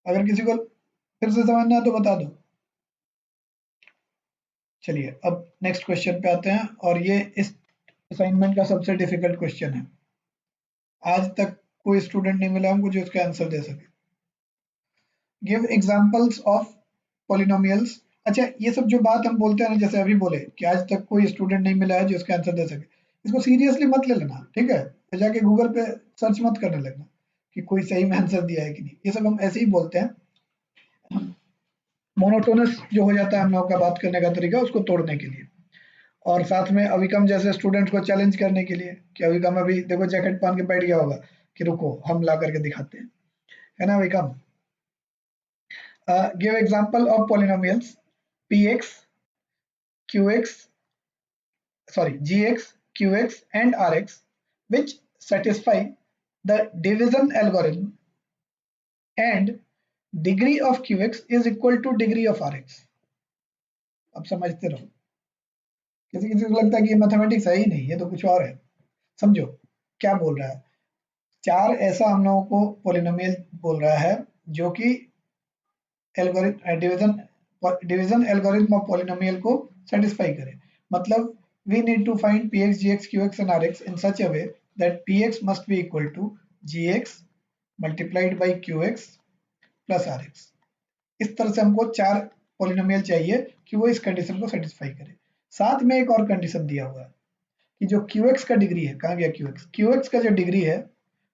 अगर किसी को फिर से समझना है तो बता दो। चलिए अब नेक्स्ट क्वेश्चन पे आते हैं, और ये इस असाइनमेंट का सबसे डिफिकल्ट क्वेश्चन है। आज तक कोई स्टूडेंट नहीं मिला हमको जो इसका आंसर दे सके। Give examples of polynomials. अच्छा ये सब जो बात हम बोलते हैं ना, जैसे अभी बोले कि आज तक कोई स्टूडेंट नहीं मिला है जो इसका आंसर दे सके, इसको सीरियसली मत ले लेना, ठीक है। तो जाके गूगल पे सर्च मत करने लगना कि कोई सही में आंसर दिया है कि नहीं। ये सब हम ऐसे ही बोलते हैं, मोनोटोनस जो हो जाता है हम लोग का बात करने का तरीका, उसको तोड़ने के लिए। और साथ में अविकम जैसे स्टूडेंट को चैलेंज करने के लिए कि अविकम अभी देखो जैकेट पहन के बैठ गया होगा कि रुको हम ला करके दिखाते हैं, है ना अविकम। Give example of polynomials px QX, sorry, GX, QX and RX which satisfy the division algorithm and degree of QX is equal to degree of RX. अब समझते रहो, किसी किसी को लगता है कि ये मैथमेटिक्स है ही नहीं, ये तो कुछ और है। समझो क्या बोल रहा है, चार ऐसा हम लोगों को पोलिनोमियल बोल रहा है जो कि डिवीजन एल्गोरिथम ऑफ पोलिनोमियल को सेटिस्फाई करे। मतलब we need to find px, gx, qx and rx in such a way that px must be equal to gx multiplied by qx plus rx। इस तरह से हमको चार पोलिनोमियल चाहिए कि वो इस कंडीशन को सेटिस्फाई करे। साथ में एक और कंडीशन दिया हुआ है कि जो qx का डिग्री है, कहाँ गया qx, qx का जो डिग्री है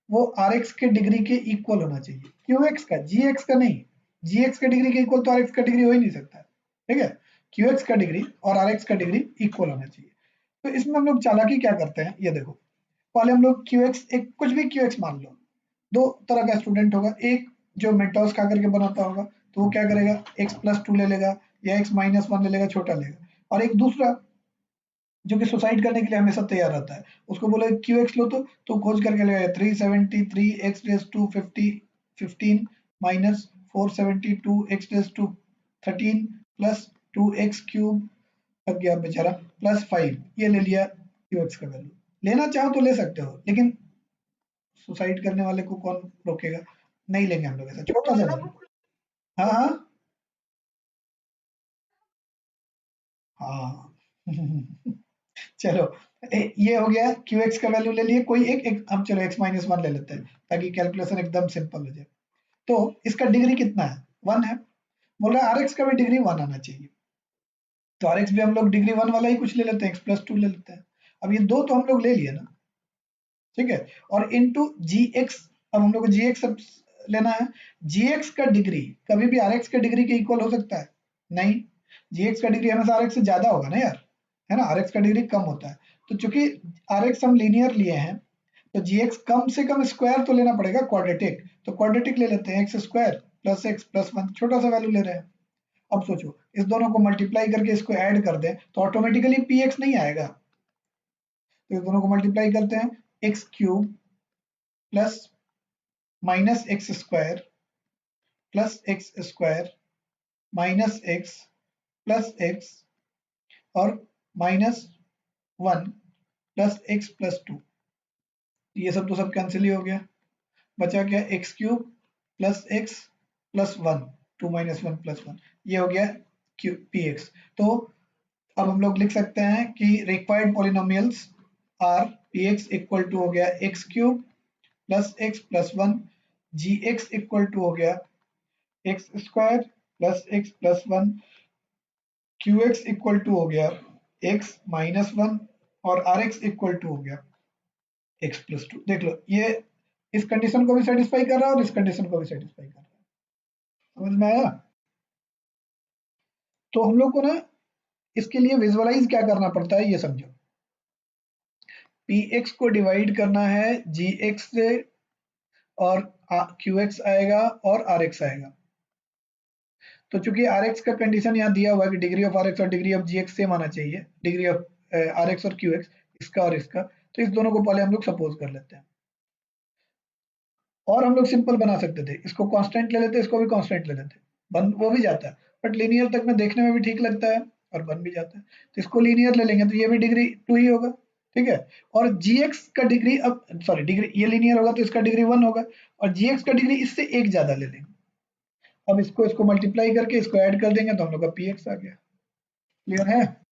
वो rx के डिग्री के इक्वल होना चाहिए। qx का, gx का नहीं, gx का डिग्री के इक्वल तो rx का डिग्री हो ही नहीं सकता, ठीक है। qx का डिग्री और rx का डिग्री इक्वल होना चाहिए। तो इसमें हम लोग चालाकी क्या करते हैं, ये देखो, पहले हम लोग qx, एक कुछ भी qx मान लो, दो तरह का स्टूडेंट होगा, एक जो मेंटोस खा करके बनाता होगा तो वो क्या करेगा, x+2 ले लेगा या x-1 ले लेगा, छोटा लेगा, और एक दूसरा जो कि सुसाइड करने के लिए हमेशा तैयार रहता है, उसको बोले QX लो तो खोज करके लेगा 373 x⁻² 15 minus 472 x⁻² 13 plus 2x³ लग गया बेचारा प्लस 5, ये ले लिया QX का वैल्यू। लेना चाहो तो ले सकते हो, लेकिन सुसाइड करने वाले को कौन रोकेगा, नहीं लेंगे हम लोग ऐसा छोटा सा वैल्यू। हाँ हाँ हाँ चलो, ये हो गया QX का वैल्यू ले लिए, कोई एक हम चलो x-1 ले लेते हैं ताकि कैलकुलेशन एकदम सिंपल हो जाए। तो इसका डिग्री कितना है, 1 है, बोल रहा है RX का भी डिग्री 1 आना चाहिए, तो RX भी हम लोग डिग्री 1 वाला ही कुछ ले लेते हैं, x+2 ले लेते हैं। अब ये दो तो हम लोग ले लिए ना, ठीक है, और इनटू GX, अब हम लोग को GX अब लेना है। GX का डिग्री कभी भी RX के डिग्री के इक्वल हो सकता है, नहीं, GX का डिग्री हमेशा RX से ज्यादा होगा ना यार, है ना, RX का डिग्री कम होता है। तो चूंकि RX हम लीनियर लिए हैं तो GX कम से कम स्क्वायर तो लेना पड़ेगा, क्वाड्रेटिक, तो क्वाड्रेटिक ले लेते हैं, x² प्लस x प्लस 1, छोटा सा वैल्यू ले रहे हैं। अब सोचो इस दोनों को मल्टीप्लाई करके इसको ऐड कर दें तो ऑटोमेटिकली px नहीं आएगा, तो इस दोनों को मल्टीप्लाई करते हैं, x³ plus minus x² plus x² minus x plus x और माइनस 1 प्लस x प्लस 2, ये सब तो सब कैंसिल ही हो गया, बचा क्या, x³ plus x plus 1, 2 minus 1 plus 1, ये हो गया px। तो अब हम लोग लिख सकते हैं कि required polynomials are px equal to हो गया x³ plus x plus 1, gx equal to हो गया x² plus x plus 1, qx equal to हो गया x माइनस 1 और rx इक्वल टू हो गया x प्लस 2। देख लो ये इस कंडीशन को भी सेटिस्फाई कर रहा है और इस कंडीशन को भी सेटिस्फाई कर रहा है, समझ में आया। तो हम लोग को ना इसके लिए विजुअलाइज क्या करना पड़ता है ये समझो, px को डिवाइड करना है gx से और qx आएगा और rx आएगा। तो चूंकि rx का कंडीशन यहाँ दिया हुआ है कि डिग्री ऑफ rx और डिग्री ऑफ gx सेम आना चाहिए, डिग्री ऑफ rx और qx, इसका और इसका, तो इस दोनों को पहले हम लोग सपोज कर लेते हैं। और हम लोग सिंपल बना सकते थे, इसको कांस्टेंट ले लेते, इसको भी कांस्टेंट ले लेते, बन वो भी जाता है, बट लीनियर तक में देखने में भी ठीक लगता है और बन भी जाता है। तो इसको लीनियर ले लेंगे तो ये भी डिग्री 2 ही होगा, ठीक है, और gx का डिग्री, अब सॉरी डिग्री ये लीनियर होगा तो इसका डिग्री 1 होगा और gx का डिग्री इससे एक ज्यादा ले लेंगे। अब इसको इसको मल्टीप्लाई करके इसको ऐड कर देंगे तो हम लोग का px आ गया। क्लियर है।